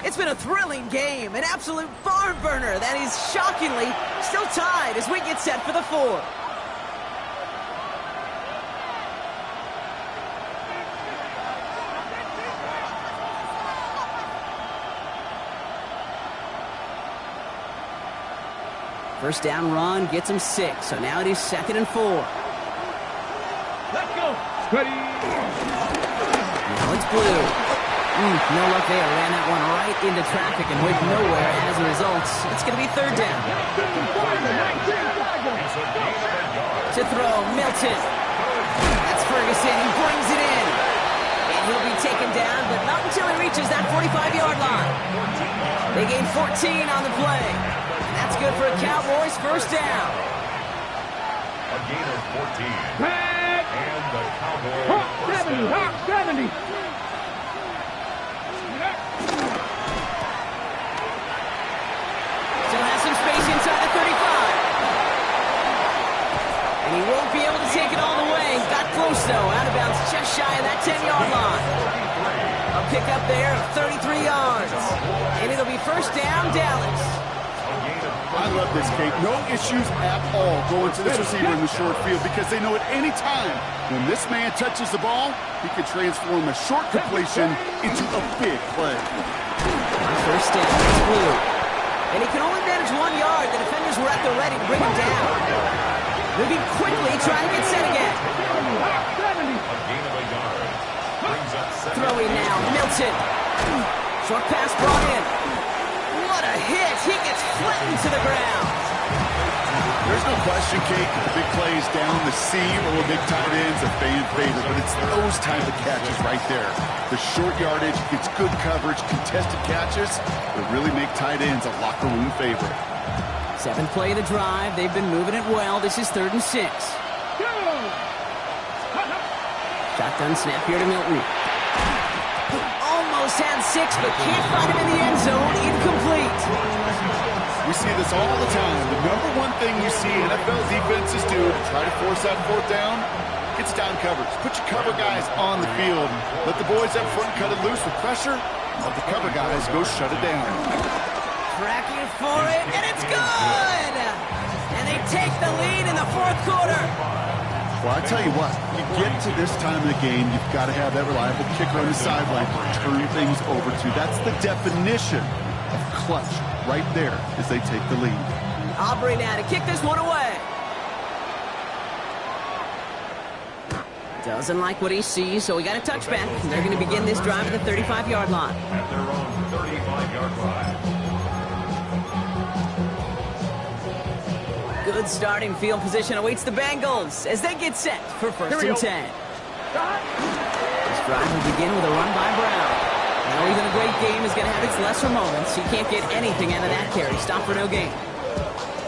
It's been a thrilling game, an absolute barn burner that is shockingly still tied as we get set for the 4th. First down run gets him 6, so now it is 2nd and 4. Let's go. Ready. Now it's Blue. No luck there. Ran that one right into traffic and went nowhere as a result. It's going to be 3rd down. To throw, Milton. That's Ferguson. He brings it in. And he'll be taken down, but not until he reaches that 45-yard line. They gain 14 on the play. That's good for a Cowboys first down. A gain of 14. And the Cowboys first 70, down. 70. Still has some space inside the 35. And he won't be able to take it all the way. Got close, though. Out of bounds just shy of that 10-yard line. A pickup there of 33 yards. And it'll be first down, Dallas. I love this, Kate. No issues at all going to this receiver in the short field because they know at any time when this man touches the ball, he can transform a short completion into a big play. First down, it's Blue. And he can only manage 1 yard. The defenders were at the ready to bring him down. Moving quickly, trying to get set again. Throwing now, Milton. Short pass brought in. What a hit! He gets flattened to the ground. There's no question, Kate, the big plays down the seam or big tight ends are fan favorite, but it's those type of catches right there. The short yardage, gets good coverage, contested catches that really make tight ends a locker room favorite. 7th play of the drive. They've been moving it well. This is 3rd and 6. Shotgun snap here to Milton. Almost had 6, but can't find him in the end zone. Incomplete. We see this all the time. The number one thing you see NFL defenses do to try to force that 4th down, it's down coverage. Put your cover guys on the field. Let the boys up front cut it loose with pressure. Let the cover guys go shut it down. Tracking for it, and it's good! And they take the lead in the 4th quarter. Well, I tell you what, you get to this time of the game, you've got to have that reliable kicker on the sideline to turn things over to. That's the definition of clutch right there as they take the lead. Aubrey now to kick this one away. Doesn't like what he sees, so we got a touchback. They're going to begin this drive at the 35-yard line. At their own 35-yard line. Good starting field position awaits the Bengals as they get set for 1st and 10. This drive will begin with a run by Brown. Now even a great game is going to have its lesser moments. He can't get anything out of that carry. Stop for no gain.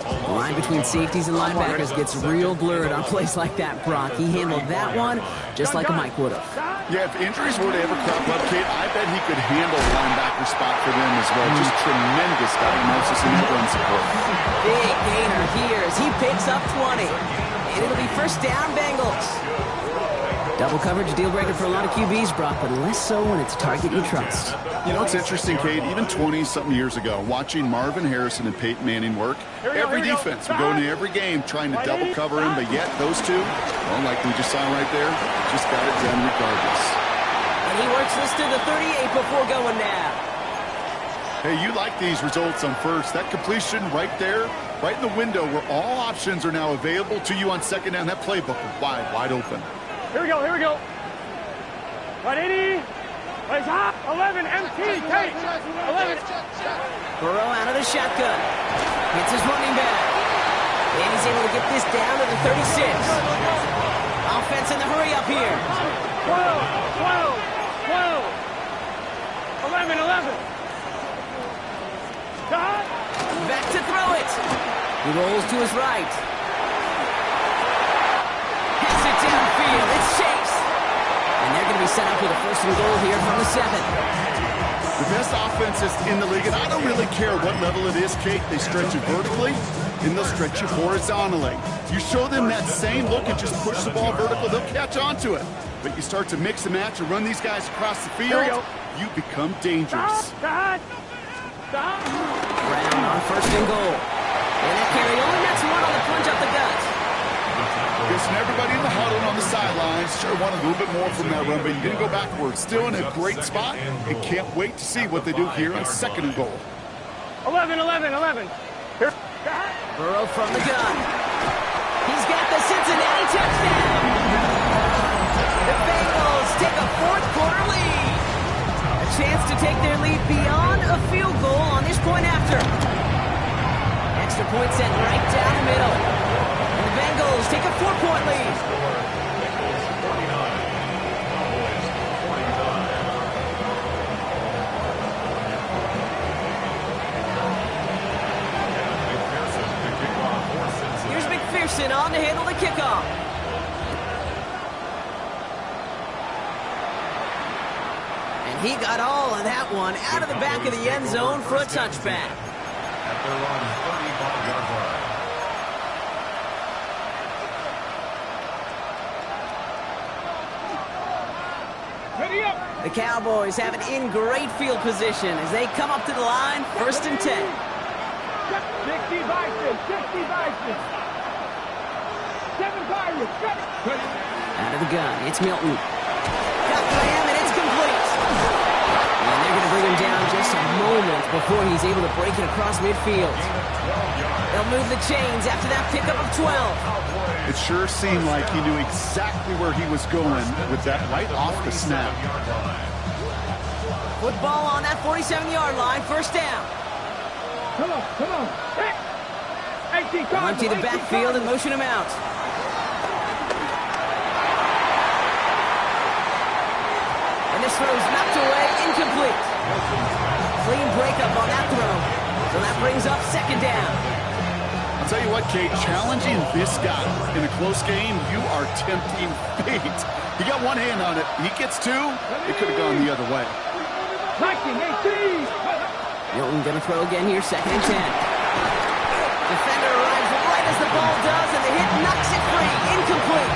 The line between safeties and linebackers gets real blurred on plays like that, Brock. He handled that one just like a Mike would have. Yeah, if injuries were to ever crop up, Kate, I bet he could handle the linebacker spot for them as well. Just tremendous diagnosis in that run support. Big gainer here as he picks up 20. And it'll be first down, Bengals. Double coverage, deal breaker for a lot of QBs, Brock, but less so when it's a target you trust. You know, it's interesting, Kate, even 20-something years ago, watching Marvin Harrison and Peyton Manning work, every defense would go into every game trying to double cover him, but yet those two, well, like we just saw right there, just got it done regardless. And he works this to the 38 before going now. Hey, you like these results on first. That completion right there, right in the window where all options are now available to you on 2nd down. That playbook is wide open. Here we go, here we go. Right 80. Plays hop. 11, MT, 10. 8, 11. Burrow out of the shotgun. Hits his running back. And he's able to get this down to the 36. Offense in the hurry up here. 12, 11, 11. Cut. Back to throw it. He rolls to his right. Hits it downfield. It's Chase. And they're going to be set up with a 1st and goal here from the 7. The best offenses in the league, and I don't really care what level it is, Kate. They stretch you vertically, and they'll stretch you horizontally. You show them that same look and just push the ball vertical, they'll catch on to it. But you start to mix and match and run these guys across the field, you become dangerous. Stop. Brown on 1st and goal. And that carry only nets one on the plunge up the gut. Guessing everybody in the huddle on the sidelines sure want a little bit more from that run, but you're going to go backwards. Still in a great spot and can't wait to see what they do here on 2nd and goal. 11. Here. Burrow from the gun. He's got the Cincinnati touchdown. The Bengals take a 4th quarter lead. A chance to take their lead beyond a field goal on this point after. Extra point sent right down the middle. And the Bengals take a 4-point lead. Here's McPherson on to handle the kickoff. And he got all of that one out of the back of the end zone for a touchback. At their own 35-yard line. Ready up. The Cowboys have it in great field position as they come up to the line, 1st and 10. 60 Bison. 60 Bison. 7 Pirates. Ready. Out of the gun, it's Milton. Got Graham, and it's complete. And they're going to bring him down just a moment before he's able to break it across midfield. They'll move the chains after that pickup of 12. It sure seemed like he knew exactly where he was going with that right off the snap. Football on that 47-yard line, 1st down. Come on. 18 They'll empty the backfield and motion him out. And this throw's knocked away, incomplete. Clean breakup on that throw. So that brings up 2nd down. I'll tell you what, Kate, challenging this guy in a close game, you are tempting fate. He got one hand on it. He gets 2. It could have gone the other way. 19, 18. Milton gonna throw again here, 2nd and 10. Defender arrives right as the ball does, and the hit knocks it free. Incomplete.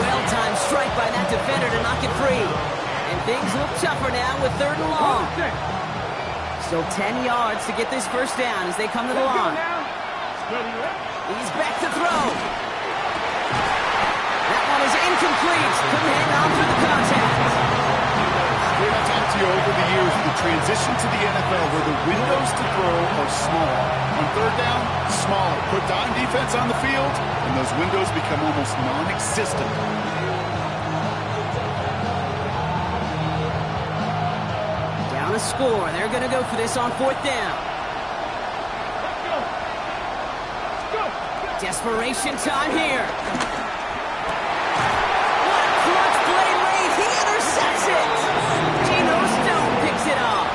Well-timed strike by that defender to knock it free. And things look tougher now with 3rd and long. Still 10 yards to get this 1st down as they come to the line. He's back to throw. That one is incomplete. Couldn't hang on through the contact. I've talked to you over the years of the transition to the NFL where the windows to throw are small. On 3rd down, smaller. Put dime defense on the field, and those windows become almost non-existent. Down a score. They're going to go for this on 4th down. Desperation time here. What a clutch play late. He intercepts it. Geno Stone picks it up.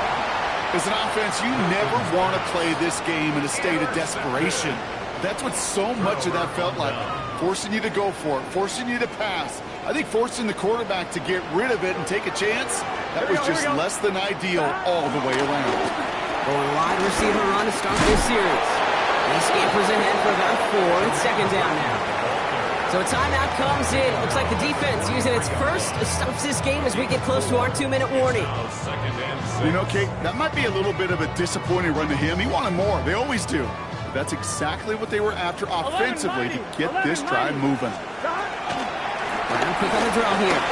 As an offense, you never want to play this game in a state of desperation. That's what so much of that felt like. Forcing you to go for it, forcing you to pass. I think forcing the quarterback to get rid of it and take a chance, that was just less than ideal all the way around. Going wide receiver run to start this series. He scampers ahead for about 4. It's 2nd down now. So a timeout comes in. Looks like the defense using its first stops this game as we get close to our 2-minute warning. You know, Kate, that might be a little bit of a disappointing run to him. He wanted more. They always do. But that's exactly what they were after offensively to get this drive moving. Brown quick on the draw here.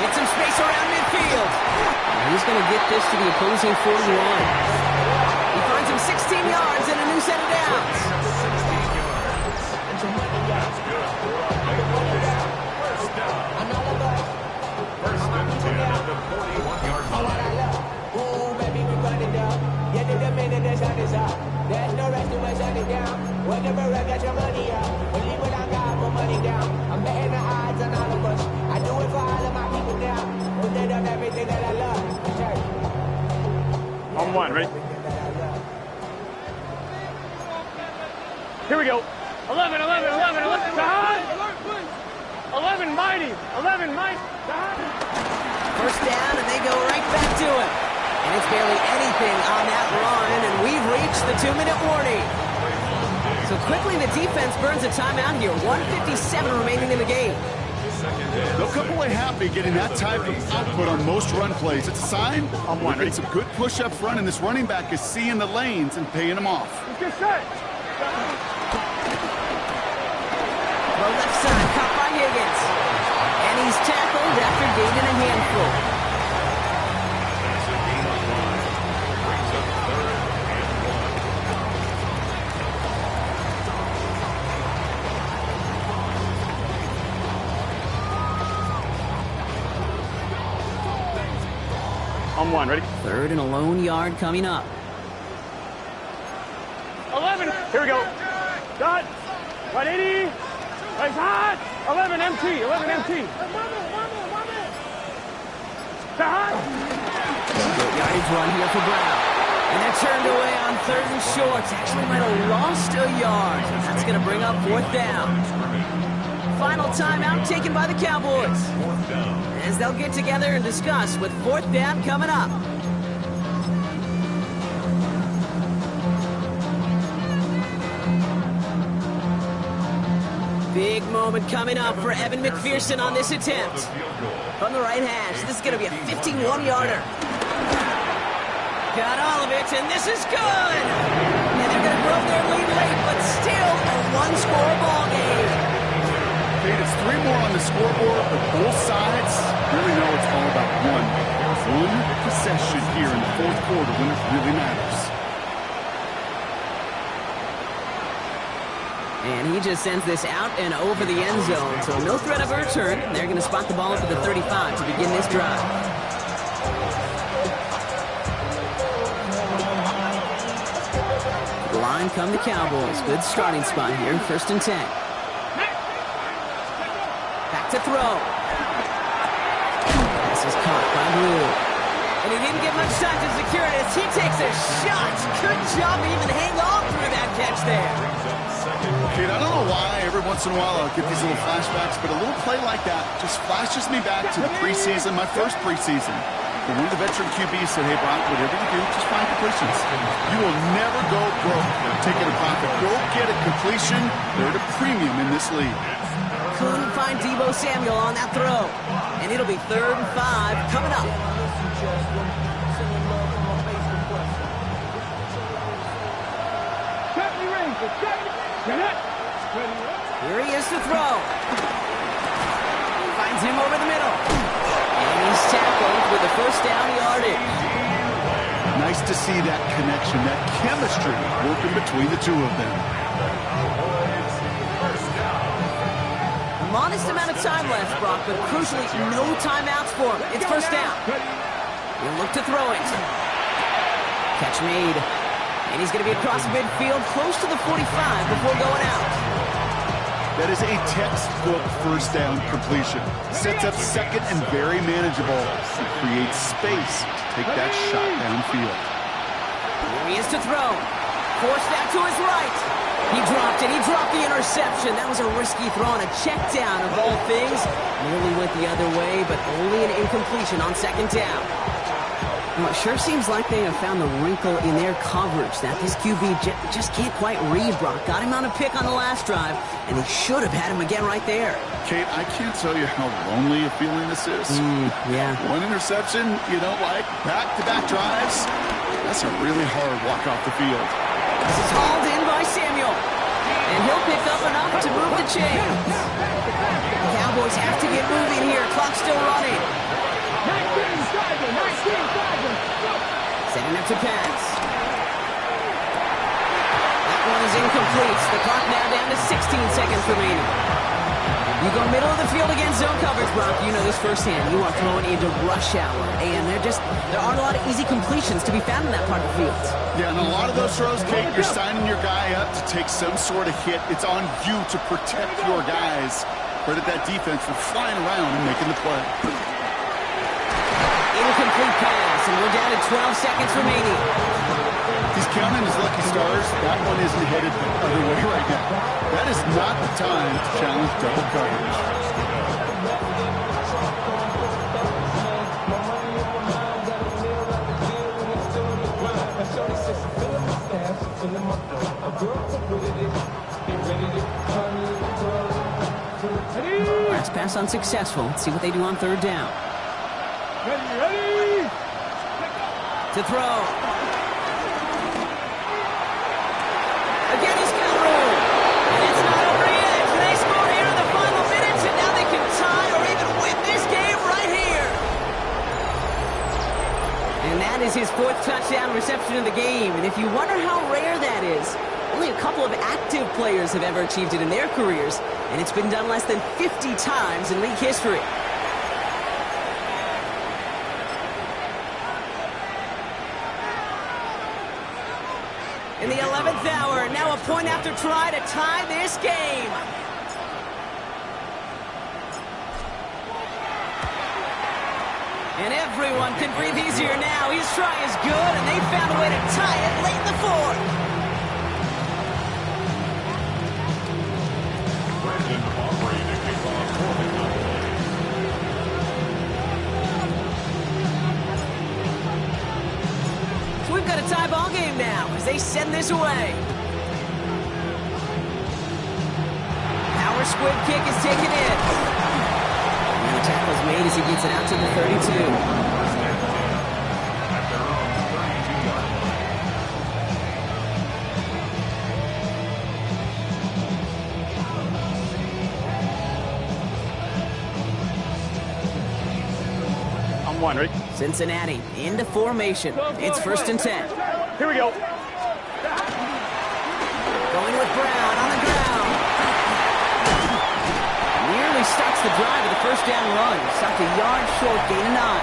Get some space around midfield. And he's going to get this to the opposing 41. He finds him 16 yards and a new set of downs. First and 10 at the 41-yard line. On one, ready? Here we go. 11, 11, 11, 11. Sahad! 11, mighty. 11, mighty. First down, and they go right back to it. And it's barely anything on that run, and we've reached the 2-minute warning. So quickly, the defense burns a timeout here. 1:57 remaining in the game. They'll come away happy getting that type of output on most run plays. It's a sign we're getting some good push up front, and this running back is seeing the lanes and paying them off. Get set. Well, left side, caught by Higgins. And he's tackled after gaining a handful. On one, ready? Third and a lone yard coming up. 11. Here we go. Dot. 180. Right hot. 11 MT. 11 MT. Sahad. Good yardage run here for Brown. And they're turned away on 3rd and short. Actually might have lost a yard. That's going to bring up 4th down. Final timeout taken by the Cowboys, as they'll get together and discuss with 4th down coming up. Big moment coming up for Evan McPherson on this attempt. From the right hash, this is going to be a 51-yarder. Got all of it, and this is good! And they're going to grow their lead late, but still a one-score ball game. It's 3 more on the scoreboard, but both sides really know it's all about one possession here in the 4th quarter when it really matters. And he just sends this out and over the end zone, so no threat of a return. They're going to spot the ball up at the 35 to begin this drive. Line come the Cowboys. Good starting spot here, 1st and 10. To throw. This is caught by Blue. And he didn't get much time to secure it as he takes a shot. Good job to even hang on through that catch there. Kate, I don't know why every once in a while I'll get these little flashbacks, but a little play like that just flashes me back to the preseason, my first preseason. When one of the veteran QBs said, hey, Brock, whatever you do, just find completions. You will never go broke taking a profit. Go get a completion. They're at a premium in this league. Couldn't find Deebo Samuel on that throw. And it'll be 3rd and 5 coming up. Here he is to throw. Finds him over the middle. And he's tackled with the 1st down yardage. Nice to see that connection, that chemistry working between the two of them. Modest amount of time left, Brock, but crucially, no timeouts for him. It's 1st down. He'll look to throw it. Catch made. And he's going to be across midfield, close to the 45 before going out. That is a textbook 1st down completion. Sets up 2nd and very manageable. It creates space to take that shot downfield. Here he is to throw. Forced that to his right. He dropped it. He dropped the interception. That was a risky throw on a check down of all things. Nearly went the other way, but only an incompletion on 2nd down. Well, it sure seems like they have found the wrinkle in their coverage that this QB just can't quite read, Brock. Got him on a pick on the last drive, and they should have had him again right there. Kate, I can't tell you how lonely a feeling this is. Yeah. One interception, you don't like back-to-back drives. That's a really hard walk off the field. This is hauled in by Samuel. And he'll pick up enough to move the chains. The Cowboys have to get moving here. Clock still running. 19, Setting up to pass. That one is incomplete. The clock now down to 16 seconds remaining. You go middle of the field against zone coverage, Brock. You know this firsthand. You are throwing into rush hour. And there aren't a lot of easy completions to be found in that part of the field. Yeah, and a lot of those throws, Kate, you're signing your guy up to take some sort of hit. It's on you to protect your guys. Credit that defense for flying around and making the play. Incomplete pass. pass, and we're down to 12 seconds remaining. He's counting his lucky stars. That one isn't headed the other way right now. That is not the time to challenge double coverage. Last pass unsuccessful. Let's see what they do on third down. Ready. To throw. Again, he's got room. And it's not over yet. They score here in the final minutes, and now they can tie or even win this game right here. And that is his 4th touchdown reception of the game. And if you wonder how rare that is, only a couple of active players have ever achieved it in their careers, and it's been done less than 50 times in league history. In the 11th hour, now a point after try to tie this game. And everyone can breathe easier now. His try is good, and they found a way to tie it late in the 4th. So we've got a tie ball game now as they send this away. Power squib kick is taken in. And the tackle's made as he gets it out to the 32. One, ready? Cincinnati into formation. It's 1st and 10. Here we go. Going with Brown on the ground. Nearly starts the drive with a 1st down run. Stopped a yard short, gain of 9.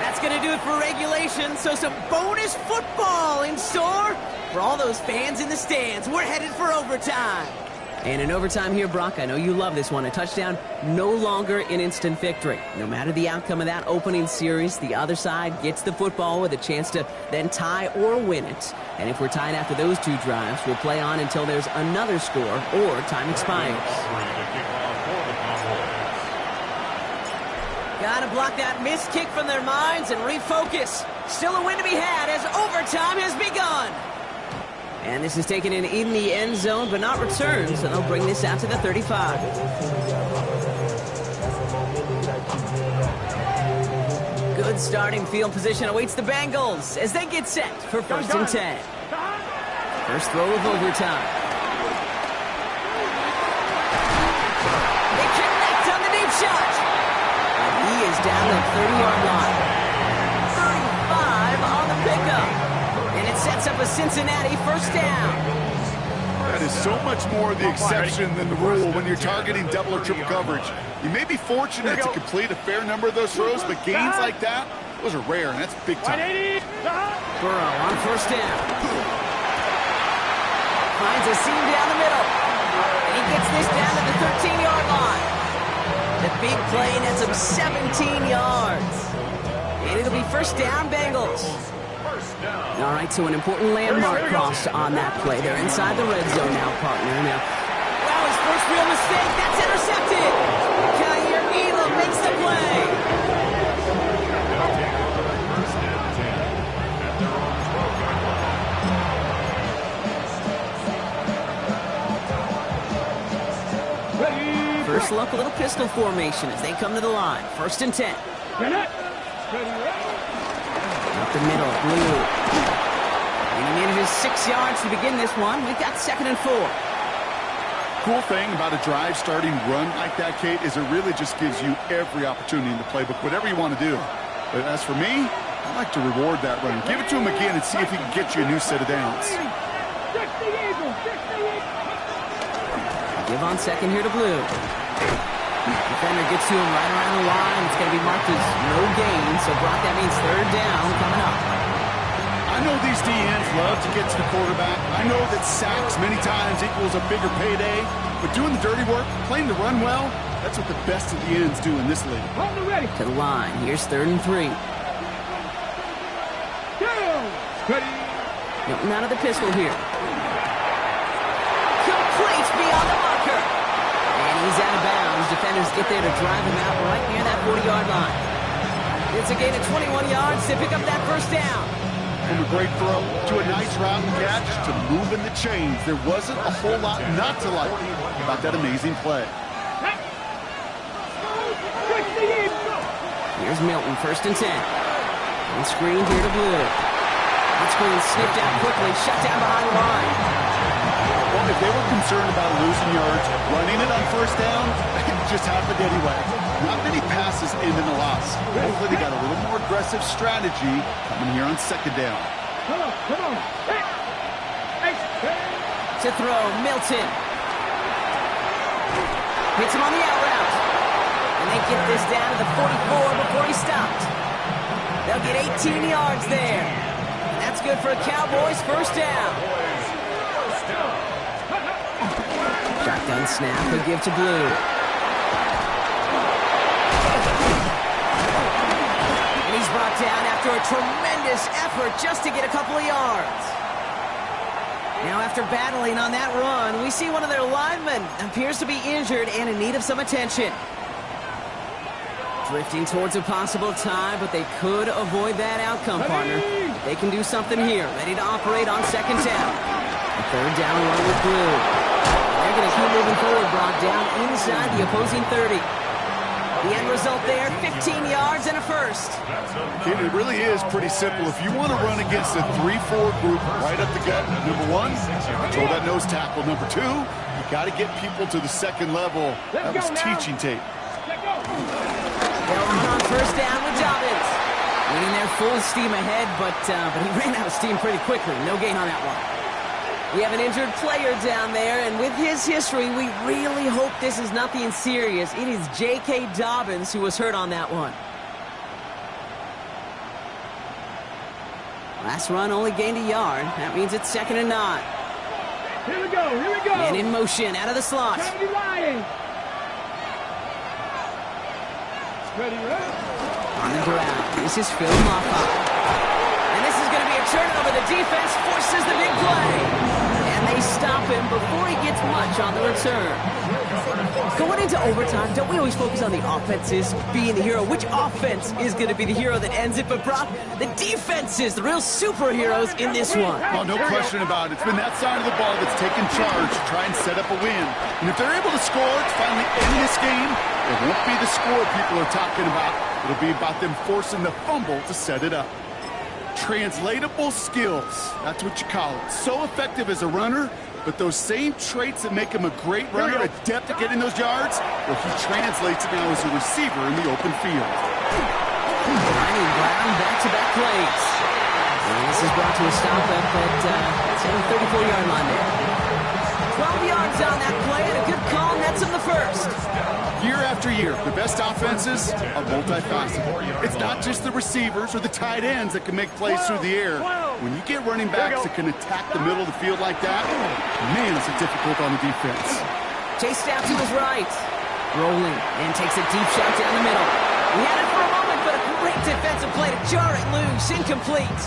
That's going to do it for regulation. So some bonus football in store for all those fans in the stands. We're headed for overtime. And in overtime here, Brock, I know you love this one. A touchdown, no longer an instant victory. No matter the outcome of that opening series, the other side gets the football with a chance to then tie or win it. And if we're tied after those 2 drives, we'll play on until there's another score or time expires. Gotta block that missed kick from their minds and refocus. Still a win to be had as overtime has begun. And this is taken in the end zone, but not returned, so they'll bring this out to the 35. Good starting field position awaits the Bengals as they get set for 1st and 10. First throw of overtime. They connect on the deep shot. And he is down to the 30-yard line. 35 on the pickup. And it sets up a Cincinnati 1st down. That is so much more the exception than the rule when you're targeting double or triple coverage. You may be fortunate to complete a fair number of those throws, but gains like that, those are rare, and that's big time. Burrow on 1st down. Finds a seam down the middle. And he gets this down to the 13-yard line. The big play nets him 17 yards. And it'll be 1st down, Bengals. All right, so an important landmark crossed on that play. They're inside the red zone now, partner. Now, wow, his first real mistake. That's intercepted. Kyer Elam makes the play. First look, a little pistol formation as they come to the line. 1st and 10. Up the middle, Blue. And he manages 6 yards to begin this one. We've got 2nd and 4. Cool thing about a drive starting run like that, Kate, is it really just gives you every opportunity in the playbook, whatever you want to do. But as for me, I like to reward that run. Give it to him again and see if he can get you a new set of downs. Give on 2nd here to Blue. Defender gets to him right around the line. It's going to be marked as no gain. So, Brock, that means 3rd down coming up. I know these DNs love to get to the quarterback. I know that sacks many times equals a bigger payday. But doing the dirty work, playing the run well, that's what the best of the ends do in this league. To the line. Here's 3rd and 3. Ready. Milton out of the pistol here. Complete beyond the marker. And he's out of bounds. Defenders get there to drive him out right near that 40-yard line. It's a gain of 21 yards to pick up that first down. From a great throw to a nice route and catch to moving the chains. There wasn't a whole lot not to like about that amazing play. Here's Milton, 1st and 10. And screen here to Blue. That screen snipped out quickly, shut down behind the line. Well, if they were concerned about losing yards, running it on 1st down, it just happened anyway. Not many passes end in a loss. Hopefully they got a little more aggressive strategy coming here on 2nd down. Come on. Hey. To throw, Milton. Hits him on the out route. And they get this down to the 44 before he stopped. They'll get 18 yards there. And that's good for a Cowboys 1st down. Shotgun snap, he'll give to Blue. And he's brought down after a tremendous effort just to get a couple of yards. Now after battling on that run, we see one of their linemen appears to be injured and in need of some attention. Drifting towards a possible tie, but they could avoid that outcome, partner. They can do something here. Ready to operate on 2nd down. A 3rd down run with Blue. They're going to keep moving forward, Brock, down inside the opposing 30. The end result there, 15 yards and a first. It really is pretty simple. If you want to run against a 3-4 group right up the gut, number one, control that nose tackle. Number two, you got to get people to the 2nd level. That was teaching tape. They'll run on 1st down with Dobbins. Leading their full steam ahead, but he ran out of steam pretty quickly. No gain on that one. We have an injured player down there, and with his history, we really hope this is nothing serious. It is J.K. Dobbins who was hurt on that one. Last run only gained a yard. That means it's 2nd and 9. Here we go. And in motion, out of the slot. Ready, On the ground, this is Phil Moffa. And this is going to be a turnover. The defense forces the big play. And they stop him before he gets much on the return. Going into overtime, don't we always focus on the offenses being the hero? Which offense is going to be the hero that ends it? But Brock, the defenses, the real superheroes in this one. Oh, no question about it. It's been that side of the ball that's taken charge to try and set up a win. And if they're able to score to finally end this game, it won't be the score people are talking about. It'll be about them forcing the fumble to set it up. Translatable skills. That's what you call it. So effective as a runner, but those same traits that make him a great runner, adept at getting those yards, well, he translates it now as a receiver in the open field. Running Brown back-to-back plays. And this is brought to a stop up at the 34-yard line there. 12 yards on that play, and a good call nets him the first. Year after year, the best offenses are multifaceted. It's not just the receivers or the tight ends that can make plays through the air. When you get running backs that can attack the middle of the field like that, man, is it difficult on the defense. Chased out to his right. Rolling, and takes a deep shot down the middle. He had it for a moment, but a great defensive play to jar it loose. Incomplete.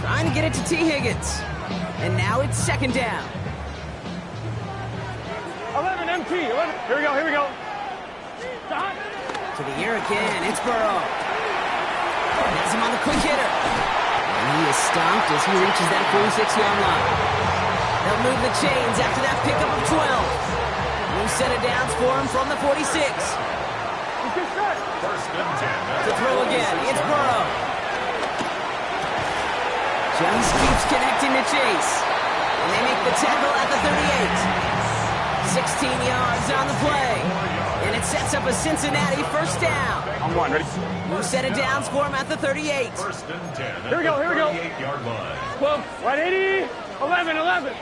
Trying to get it to T. Higgins. And now it's 2nd down. 11 MT. 11. Here we go. Stop. To the air again. It's Burrow. Has him on the quick hitter. And he is stopped as he reaches that 46-yard line. They'll move the chains after that pickup of 12. New set of downs for him from the 46. 1st and 10. To throw again. It's Burrow. Just keeps connecting to Chase. And they make the tackle at the 38. 16 yards on the play. And it sets up a Cincinnati 1st down. I'm one, ready? New set of downs for him at the 38. 1st and 10. Here we go. 38-yard line. 12, 180, 11.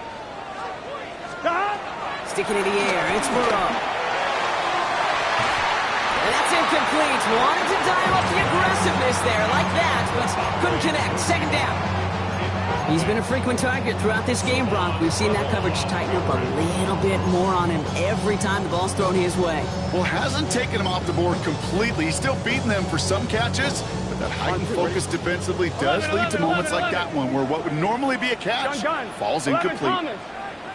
Stop. Sticking in the air. It's Burrow. And that's incomplete. Wanted to dial up the aggressiveness there like that, but couldn't connect. 2nd down. He's been a frequent target throughout this game, Brock. We've seen that coverage tighten up a little bit more on him every time the ball's thrown his way. Well, hasn't taken him off the board completely. He's still beating them for some catches, but That heightened focus defensively does lead to moments like that one where what would normally be a catch falls incomplete.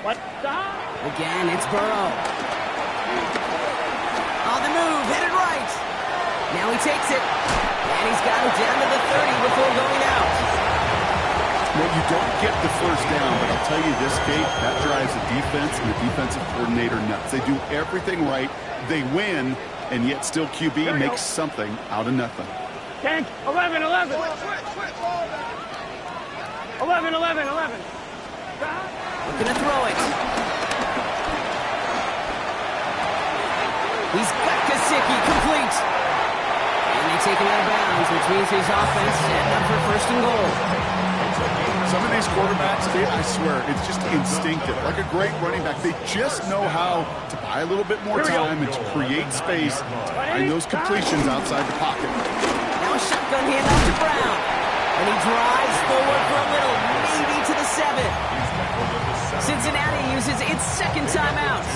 Again, it's Burrow. On the move, headed right. Now he takes it, and he's got it down to the 30 before going out. Well, you don't get the first down, but I'll tell you this, Kate, that drives the defense and the defensive coordinator nuts. They do everything right, they win, and yet still QB makes something out of nothing. 10, 11, 11. 11, 11, 11. Looking to throw it. He's got Gesicki complete. And they take him out of bounds, which means his offense setting up for first and goal. Some of these quarterbacks, I swear, it's just instinctive. Like a great running back, they just know how to buy a little bit more time and to create space to find those completions outside the pocket. Now a shotgun handoff to Brown. And he drives forward for a little, maybe to the 7. Cincinnati uses its second timeout.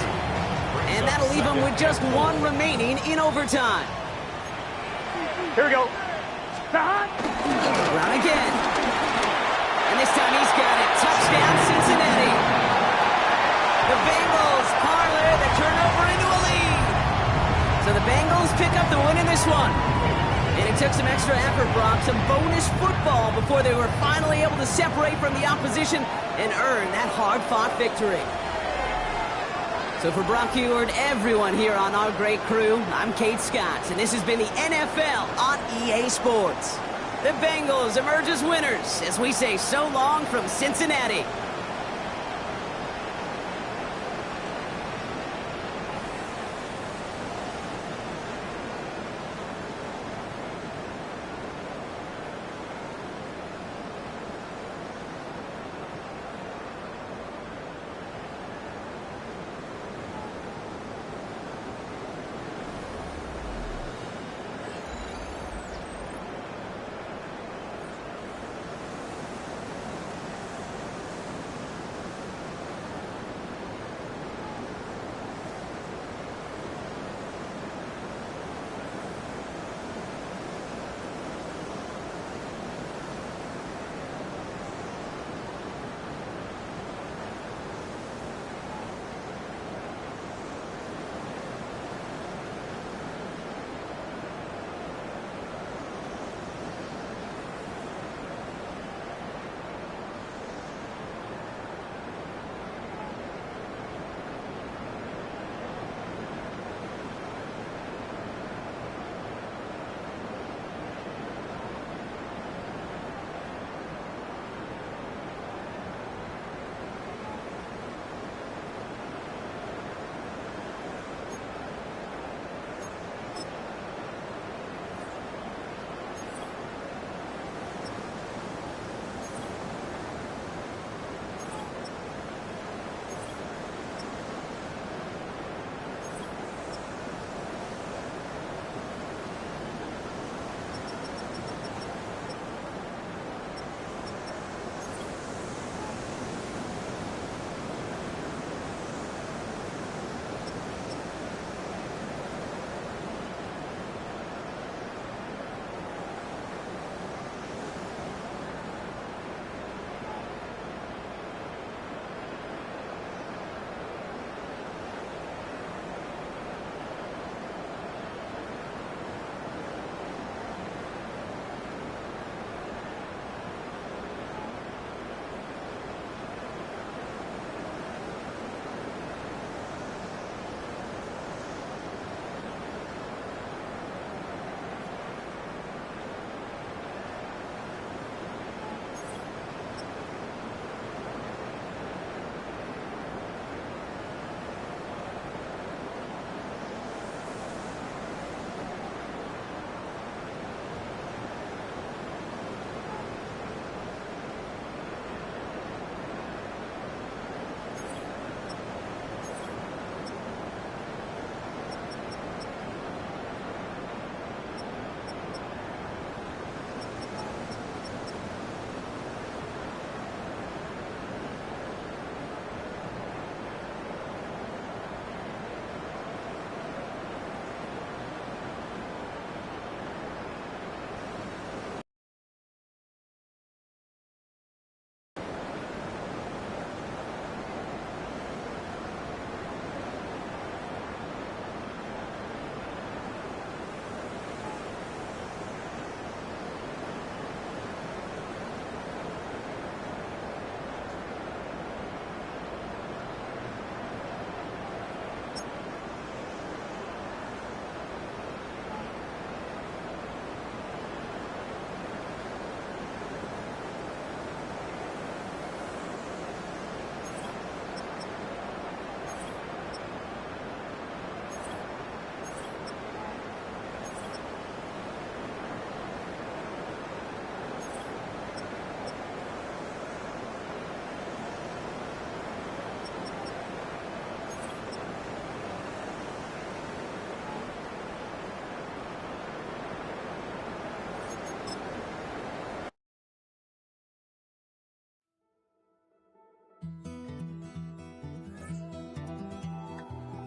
And that'll leave him with just one remaining in overtime. Here we go. Brown again. And this time he's got it. Touchdown, Cincinnati. The Bengals parlay the turnover into a lead. So the Bengals pick up the win in this one. And it took some extra effort, Brock, some bonus football before they were finally able to separate from the opposition and earn that hard-fought victory. So for Brock Huard, everyone here on our great crew, I'm Kate Scott, and this has been the NFL on EA Sports. The Bengals emerge as winners as we say so long from Cincinnati.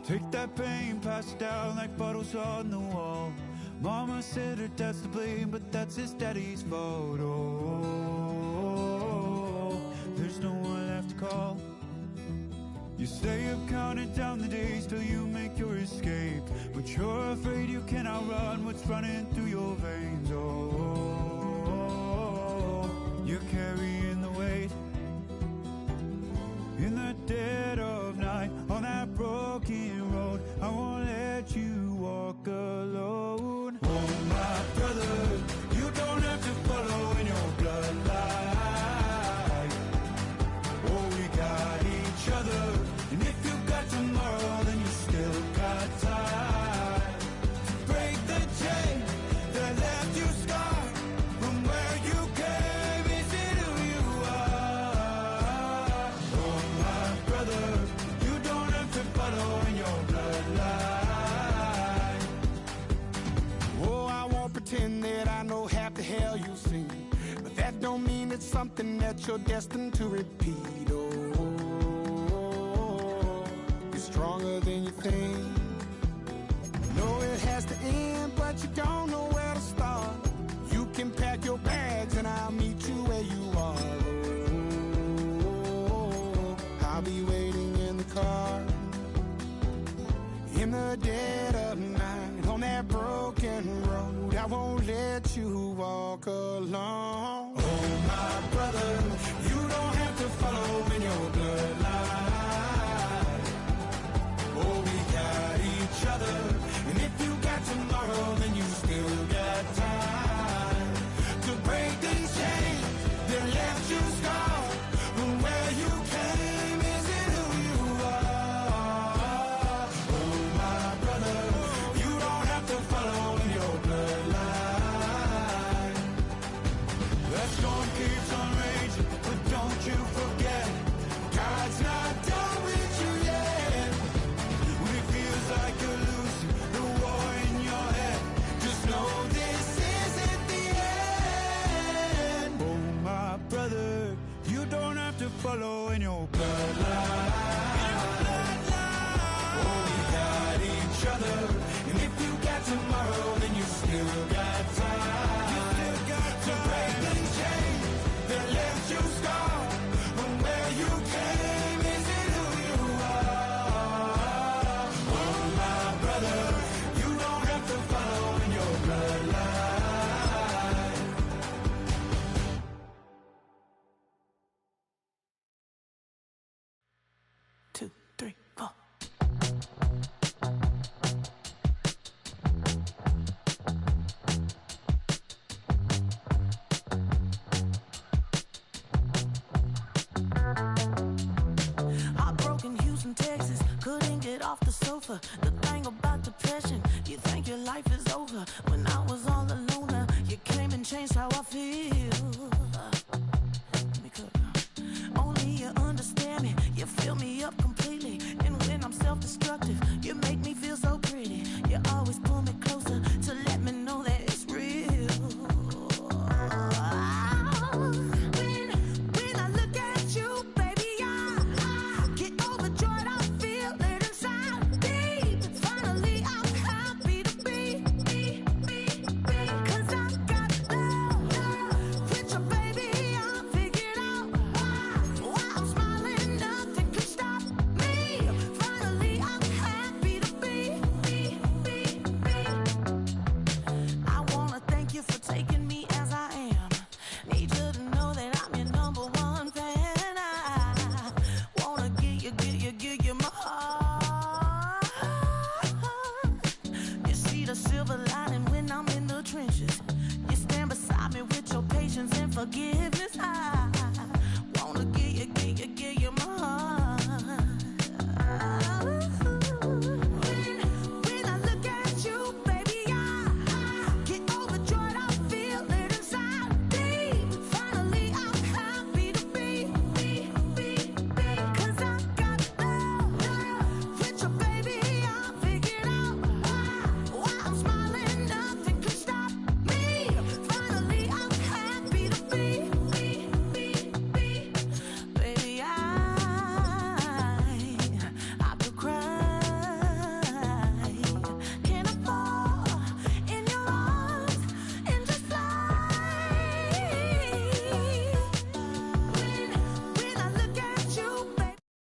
Take that pain, pass it down like bottles on the wall. Mama said her dad's to blame, but that's his daddy's fault. Oh, there's no one left to call. You stay up counting down the days till you make your escape, but you're afraid you cannot run what's running through your veins. Oh, you're carrying the weight in the dead of night on that broken road. I won't let you walk alone. Oh, my brother, you don't have to follow in your bloodline. Oh, we got each other, and if you got tomorrow, then you still got time to break the chain that left you scarred from where you came. Is it who you are? Oh, my brother, you don't have to follow in your bloodline. Oh, I won't pretend that I know half the hell you've seen, but that don't mean it's something that you're destined to repeat. Oh, you're stronger than you think. Know it has to end, but you don't know where to start. You can pack your bags and I'll meet you where you are. Oh, I'll be waiting in the car in the dead of night on that broken road. I won't let you walk alone. Oh, my brother, you don't have to follow in your bloodline. Oh, we got each other, and if you got tomorrow, then you still got time to break these chains that left you scarred from where you came. Is it who you are? Oh, my brother, you don't have to follow in your bloodline. That storm keeps on raging, but don't you forget, God's not done with you yet. When it feels like you're losing the war in your head, just know this isn't the end. Oh, my brother, you don't have to follow in your bloodline. Oh, we got each other, and if you got tomorrow, then you still got time. To break these chains that left you scarred from where you came. Is it who you are? Oh, my brother, you don't have to follow in your bloodline. Two, three, four. Heartbroken Houston, Texas, couldn't get off the sofa. The thing about depression, you think your life